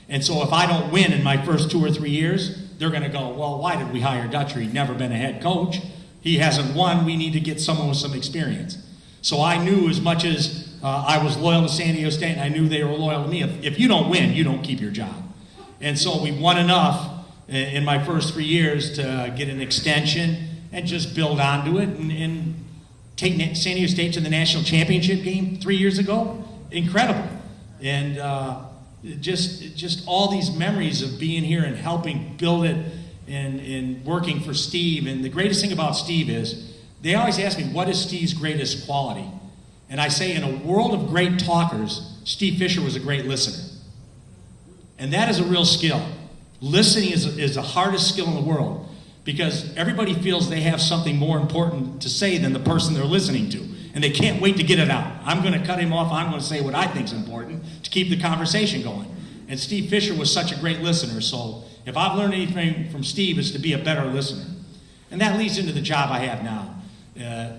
And so if I don't win in my first 2 or 3 years, they're going to go, well, why did we hire Dutcher? He'd never been a head coach. He hasn't won. We need to get someone with some experience. So I knew, as much as I was loyal to San Diego State, and I knew they were loyal to me, if you don't win, you don't keep your job. And so we won enough in my first 3 years to get an extension and just build onto it and take San Diego State to the national championship game 3 years ago. Incredible. And just all these memories of being here and helping build it and working for Steve. And the greatest thing about Steve is, they always ask me, what is Steve's greatest quality? And I say, in a world of great talkers, Steve Fisher was a great listener. And that is a real skill. Listening is the hardest skill in the world, because everybody feels they have something more important to say than the person they're listening to. And they can't wait to get it out. I'm going to cut him off. I'm going to say what I think is important to keep the conversation going. And Steve Fisher was such a great listener. So if I've learned anything from Steve, it's to be a better listener. And that leads into the job I have now.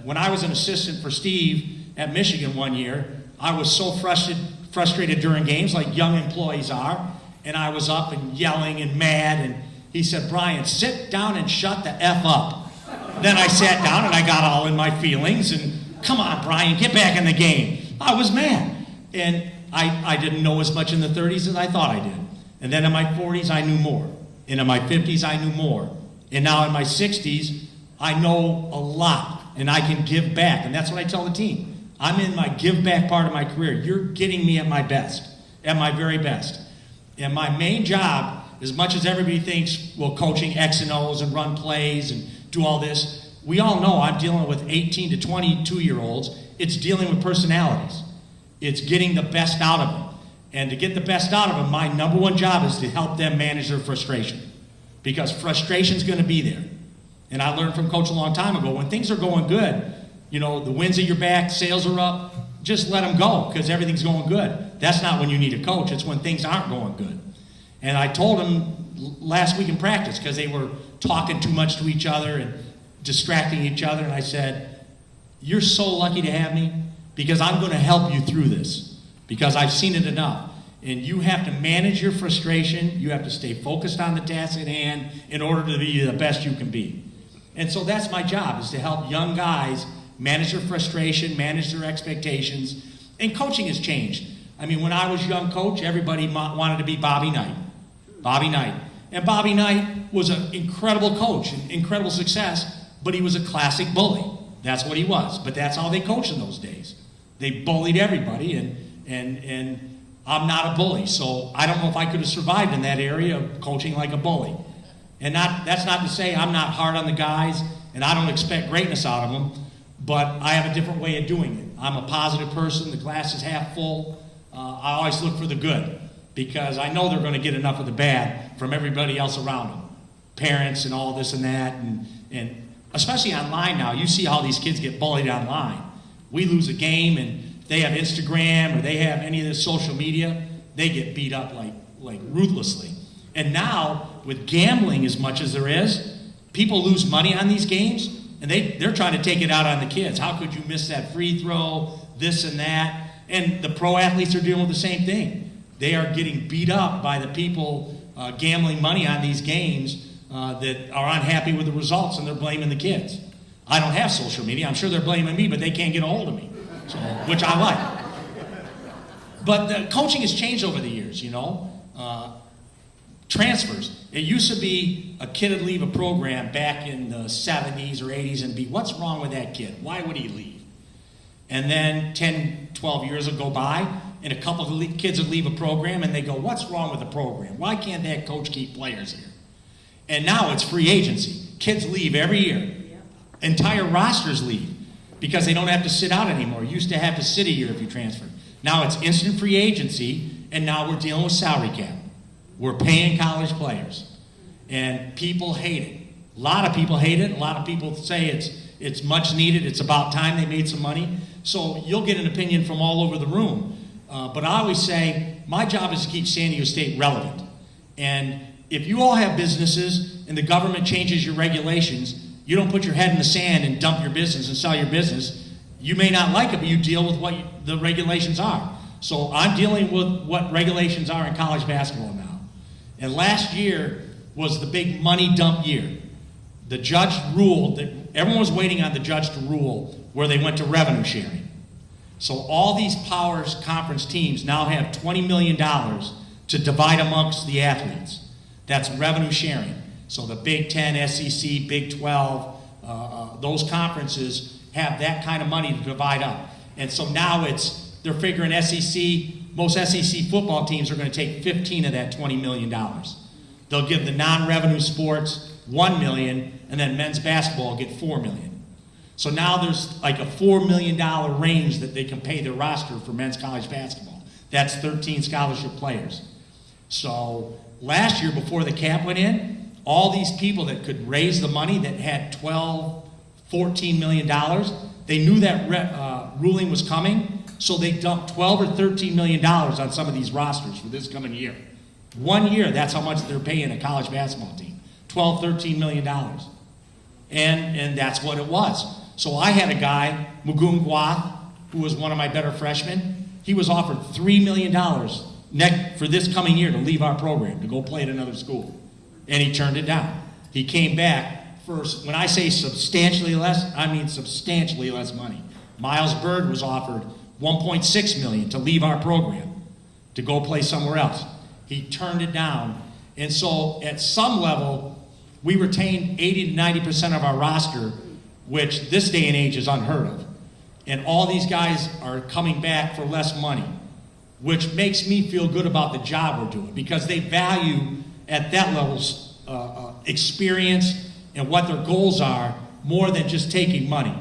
When I was an assistant for Steve at Michigan one year, I was so frustrated during games, like young employees are, and I was up and yelling and mad, and he said, Brian, sit down and shut the F up. Then I sat down and I got all in my feelings, and come on, Brian, get back in the game. I was mad, and I didn't know as much in the 30s as I thought I did. And then in my 40s, I knew more. And in my 50s, I knew more. And now in my 60s, I know a lot. And I can give back. And that's what I tell the team. I'm in my give back part of my career. You're getting me at my best, at my very best. And my main job, as much as everybody thinks, well, coaching X and O's and run plays and do all this, we all know I'm dealing with 18 to 22-year-olds. It's dealing with personalities. It's getting the best out of them. And to get the best out of them, my number one job is to help them manage their frustration. Because frustration's going to be there. And I learned from Coach a long time ago, when things are going good, you know, the wind's at your back, sales are up, just let them go, because everything's going good. That's not when you need a coach. It's when things aren't going good. And I told them last week in practice, because they were talking too much to each other and distracting each other, and I said, you're so lucky to have me, because I'm going to help you through this, because I've seen it enough. And you have to manage your frustration. You have to stay focused on the task at hand in order to be the best you can be. And so that's my job, is to help young guys manage their frustration, manage their expectations. And coaching has changed. I mean, when I was young coach, everybody wanted to be Bobby Knight. Bobby Knight. And Bobby Knight was an incredible coach, an incredible success, but he was a classic bully. That's what he was. But that's how they coached in those days. They bullied everybody, and I'm not a bully. So I don't know if I could have survived in that area of coaching like a bully. And that's not to say I'm not hard on the guys, and I don't expect greatness out of them, but I have a different way of doing it. I'm a positive person. The glass is half full. I always look for the good, because I know they're going to get enough of the bad from everybody else around them. Parents and all this and that, and especially online now. You see how these kids get bullied online. We lose a game, and they have Instagram or they have any of this social media, they get beat up like ruthlessly. And now, with gambling as much as there is, people lose money on these games, and they're trying to take it out on the kids. How could you miss that free throw, this and that? And the pro athletes are dealing with the same thing. They are getting beat up by the people gambling money on these games that are unhappy with the results, and they're blaming the kids. I don't have social media. I'm sure they're blaming me, but they can't get a hold of me, so, which I like. But the coaching has changed over the years, you know. Transfers. It used to be a kid would leave a program back in the 70s or 80s and be, what's wrong with that kid? Why would he leave? And then 10, 12 years will go by, and a couple of kids would leave a program, and they go, what's wrong with the program? Why can't that coach keep players here? And now it's free agency. Kids leave every year. Entire rosters leave because they don't have to sit out anymore. You used to have to sit a year if you transferred. Now it's instant free agency, and now we're dealing with salary cap. We're paying college players. And people hate it. A lot of people hate it. A lot of people say it's much needed. It's about time they made some money. So you'll get an opinion from all over the room. But I always say, my job is to keep San Diego State relevant. And if you all have businesses and the government changes your regulations, you don't put your head in the sand and dump your business and sell your business. You may not like it, but you deal with what the regulations are. So I'm dealing with what regulations are in college basketball now. And last year was the big money dump year. The judge ruled that everyone was waiting on the judge to rule where they went to revenue sharing. So all these powers conference teams now have $20 million to divide amongst the athletes. That's revenue sharing. So the Big 10, SEC, Big 12, those conferences have that kind of money to divide up. And so now they're figuring most SEC football teams are going to take 15 of that $20 million. They'll give the non-revenue sports $1 million, and then men's basketball will get $4 million. So now there's like a $4 million range that they can pay their roster for men's college basketball. That's 13 scholarship players. So last year, before the cap went in, all these people that could raise the money that had $12, $14 million, they knew that ruling was coming, so they dumped $12 or $13 million on some of these rosters for this coming year. 1 year, that's how much they're paying a college basketball team. $12, $13 million. And that's what it was. So I had a guy, Mugun Gwath, who was one of my better freshmen. He was offered $3 million for this coming year to leave our program, to go play at another school. And he turned it down. He came back first. When I say substantially less, I mean substantially less money. Miles Bird was offered $1.6 million to leave our program, to go play somewhere else. He turned it down. And so at some level, we retained 80 to 90% of our roster, which this day and age is unheard of. And all these guys are coming back for less money, which makes me feel good about the job we're doing, because they value at that level experience and what their goals are more than just taking money.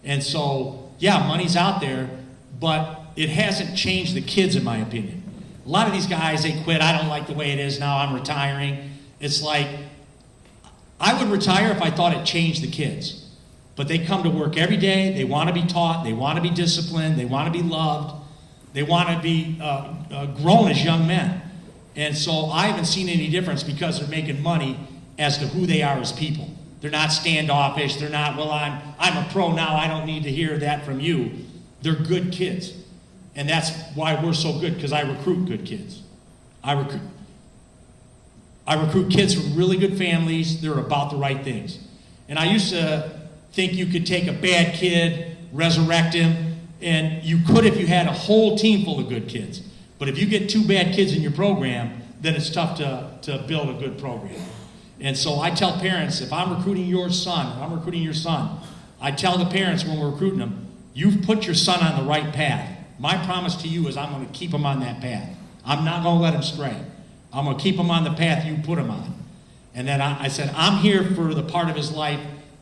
And so, yeah, money's out there, but it hasn't changed the kids, in my opinion. A lot of these guys, they quit. I don't like the way it is now. I'm retiring. It's like, I would retire if I thought it changed the kids. But they come to work every day. They want to be taught. They want to be disciplined. They want to be loved. They want to be grown as young men. And so I haven't seen any difference because they're making money as to who they are as people. They're not standoffish. They're not, well, I'm a pro now. I don't need to hear that from you. They're good kids. And that's why we're so good, because I recruit good kids. I recruit kids from really good families. They're about the right things. And I used to think you could take a bad kid, resurrect him, and you could if you had a whole team full of good kids. But if you get 2 bad kids in your program, then it's tough to build a good program. And so I tell parents, if I'm recruiting your son, I tell the parents when we're recruiting them, you've put your son on the right path. My promise to you is I'm going to keep him on that path. I'm not going to let him stray. I'm going to keep him on the path you put him on. And then I said, I'm here for the part of his life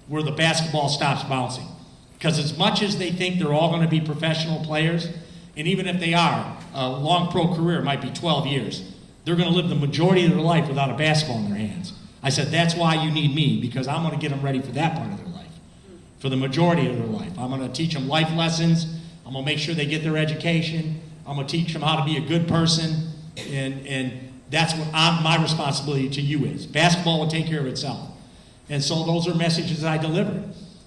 where the basketball stops bouncing. Because as much as they think they're all going to be professional players, and even if they are, a long pro career might be 12 years, they're going to live the majority of their life without a basketball in their hands. I said, that's why you need me, because I'm going to get them ready for that part of their life, for the majority of their life. I'm going to teach them life lessons. I'm going to make sure they get their education. I'm going to teach them how to be a good person, and that's what my responsibility to you is. Basketball will take care of itself. And so those are messages that I delivered.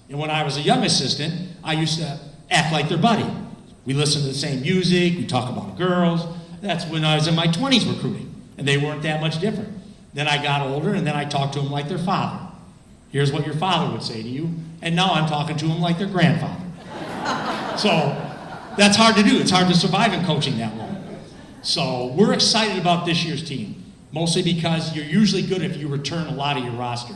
And when I was a young assistant, I used to act like their buddy. We listened to the same music, we talk about girls. That's when I was in my 20s recruiting, and they weren't that much different. Then I got older, and then I talked to them like their father. Here's what your father would say to you, and now I'm talking to them like their grandfather. So that's hard to do. It's hard to survive in coaching that long. So we're excited about this year's team, mostly because you're usually good if you return a lot of your roster.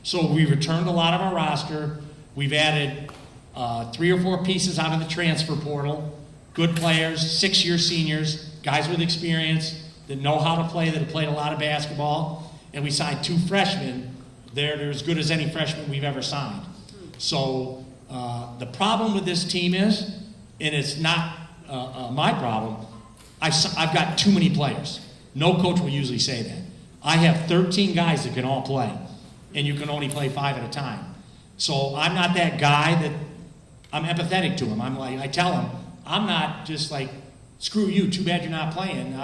So we returned a lot of our roster. We've added 3 or 4 pieces out of the transfer portal, good players, 6-year seniors, guys with experience that know how to play, that have played a lot of basketball, and we signed 2 freshmen. They're as good as any freshman we've ever signed. So the problem with this team is, and it's not my problem, I've got too many players. No coach will usually say that. I have 13 guys that can all play, and you can only play 5 at a time. So I'm not that guy that, I'm empathetic to him. I'm like, I tell him, I'm not just like, screw you, too bad you're not playing.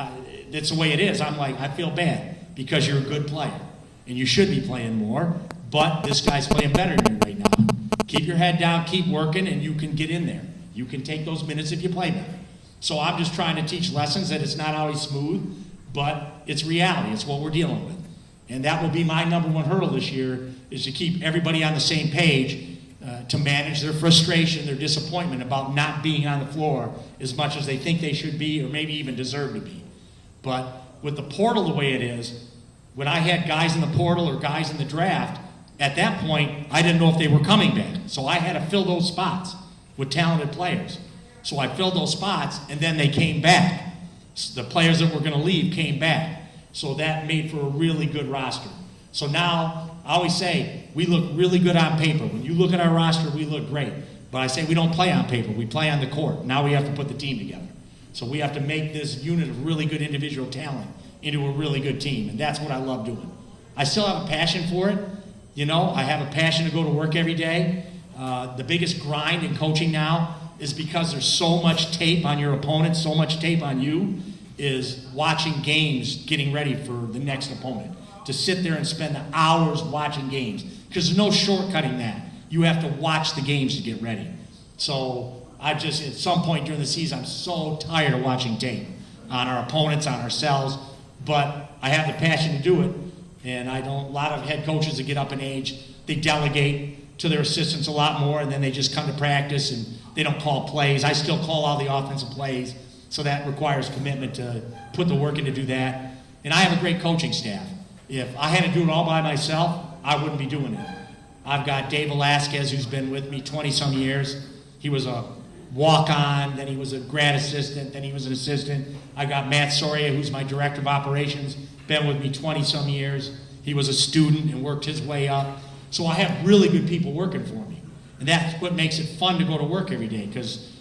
That's the way it is. I'm like, I feel bad because you're a good player, and you should be playing more, but this guy's playing better than you right now. Keep your head down, keep working, and you can get in there. You can take those minutes if you play better. So I'm just trying to teach lessons that it's not always smooth, but it's reality. It's what we're dealing with. And that will be my number 1 hurdle this year, is to keep everybody on the same page, to manage their frustration, their disappointment about not being on the floor as much as they think they should be or maybe even deserve to be. But with the portal the way it is, when I had guys in the portal or guys in the draft, at that point, I didn't know if they were coming back. So I had to fill those spots with talented players. So I filled those spots, and then they came back. The players that were going to leave came back. So that made for a really good roster. So now, I always say, we look really good on paper. When you look at our roster, we look great. But I say we don't play on paper, we play on the court. Now we have to put the team together. So we have to make this unit of really good individual talent into a really good team, and that's what I love doing. I still have a passion for it. You know, I have a passion to go to work every day. The biggest grind in coaching now is because there's so much tape on your opponent, so much tape on you, is watching games, getting ready for the next opponent. To sit there and spend the hours watching games. Because there's no shortcutting that. You have to watch the games to get ready. So I just, at some point during the season, I'm so tired of watching tape on our opponents, on ourselves, but I have the passion to do it. And I don't, a lot of head coaches that get up in age, they delegate to their assistants a lot more, and then they just come to practice and they don't call plays. I still call all the offensive plays, so that requires commitment to put the work in to do that. And I have a great coaching staff. If I had to do it all by myself, I wouldn't be doing it. I've got Dave Velasquez, who's been with me 20-some years. He was a walk-on, then he was a grad assistant, then he was an assistant. I've got Matt Soria, who's my director of operations, been with me 20-some years. He was a student and worked his way up. So I have really good people working for me. And that's what makes it fun to go to work every day, because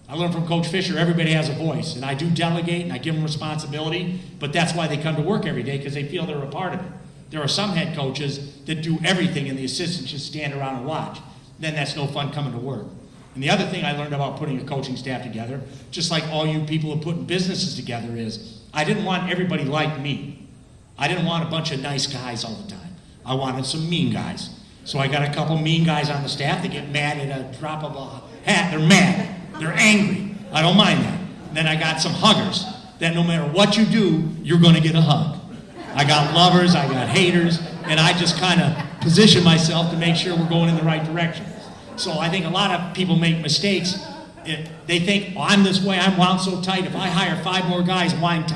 I learned from Coach Fisher, everybody has a voice, and I do delegate and I give them responsibility, but that's why they come to work every day, because they feel they're a part of it. There are some head coaches that do everything and the assistants just stand around and watch. Then that's no fun coming to work. And the other thing I learned about putting a coaching staff together, just like all you people who put businesses together, is I didn't want everybody like me. I didn't want a bunch of nice guys all the time. I wanted some mean guys. So I got a couple mean guys on the staff that get mad at a drop of a hat. They're mad. They're angry. I don't mind that. And then I got some huggers that no matter what you do, you're going to get a hug. I got lovers, I got haters, and I just kind of position myself to make sure we're going in the right direction. So I think a lot of people make mistakes. They think, oh, I'm this way, I'm wound so tight. If I hire 5 more guys wound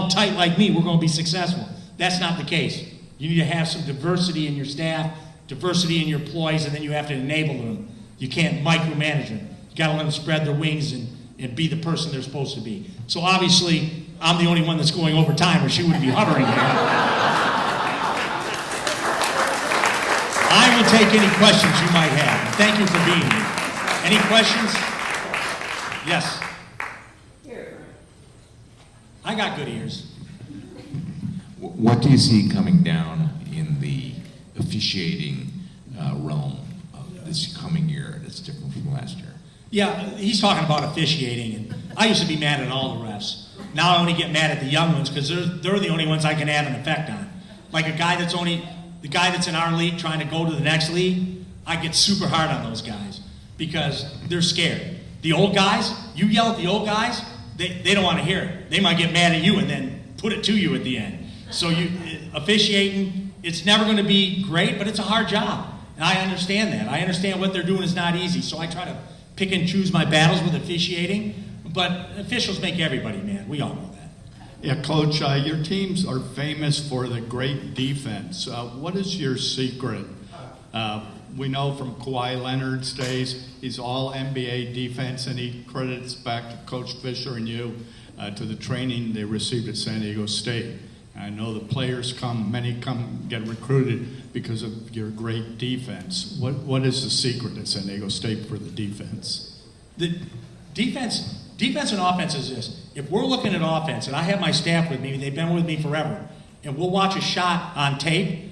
tight like me, we're going to be successful. That's not the case. You need to have some diversity in your staff, diversity in your employees, and then you have to enable them. You can't micromanage them. You got to let them spread their wings and be the person they're supposed to be. So obviously, I'm the only one that's going over time, or she wouldn't be hovering here. I will take any questions you might have. Thank you for being here. Any questions? Yes. I got good ears. What do you see coming down in the officiating realm of this coming year that's different from last year? Yeah, he's talking about officiating, and I used to be mad at all the refs. Now I only get mad at the young ones because they're the only ones I can have an effect on. Like the guy that's in our league trying to go to the next league, I get super hard on those guys because they're scared. The old guys, you yell at the old guys, they don't want to hear it. They might get mad at you and then put it to you at the end. So officiating, it's never going to be great, but it's a hard job. And I understand that. I understand what they're doing is not easy. So I try to pick and choose my battles with officiating. But officials make everybody mad. We all know that. Yeah, Coach, your teams are famous for the great defense. What is your secret We know from Kawhi Leonard's days, he's all NBA defense, and he credits back to Coach Fisher and you to the training they received at San Diego State. I know the players many get recruited because of your great defense. What is the secret at San Diego State for the defense? The defense and offense is this. If we're looking at offense, and I have my staff with me, they've been with me forever, and we'll watch a shot on tape,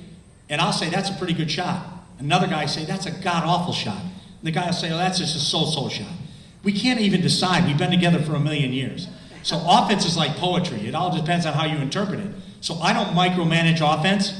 and I'll say, that's a pretty good shot. Another guy say, that's a god-awful shot. And the guy will say, oh, that's just a so-so shot. We can't even decide. We've been together for 1,000,000 years. So offense is like poetry. It all depends on how you interpret it. So I don't micromanage offense.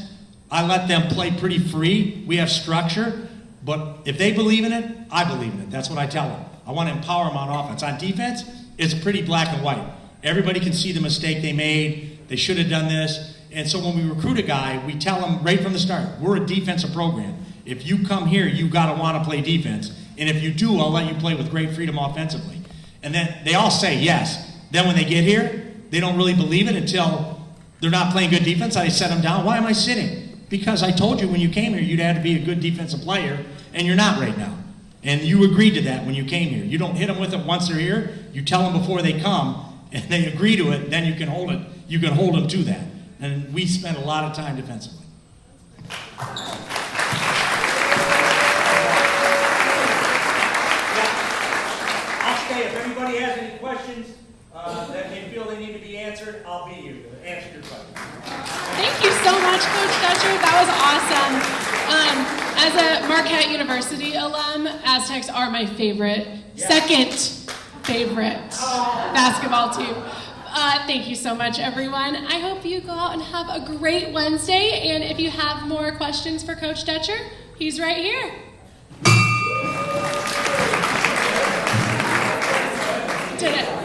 I let them play pretty free. We have structure. But if they believe in it, I believe in it. That's what I tell them. I want to empower them on offense. On defense, it's pretty black and white. Everybody can see the mistake they made. They should have done this. And so when we recruit a guy, we tell them right from the start, we're a defensive program. If you come here, you got to want to play defense. And if you do, I'll let you play with great freedom offensively. And then they all say yes. Then when they get here, they don't really believe it until they're not playing good defense. I set them down. Why am I sitting? Because I told you when you came here, you'd have to be a good defensive player, and you're not right now. And you agreed to that when you came here. You don't hit them with it once they're here. You tell them before they come, and they agree to it. Then you can hold it. You can hold them to that. And we spend a lot of time defensively. I'll stay. If anybody has any questions that they feel they need to be answered, I'll be here to answer your questions. Thank you so much, Coach Dutcher. That was awesome. As a Marquette University alum, Aztecs are my favorite, second favorite basketball team. Thank you so much, everyone. I hope you go out and have a great Wednesday. And if you have more questions for Coach Dutcher, he's right here. Did it.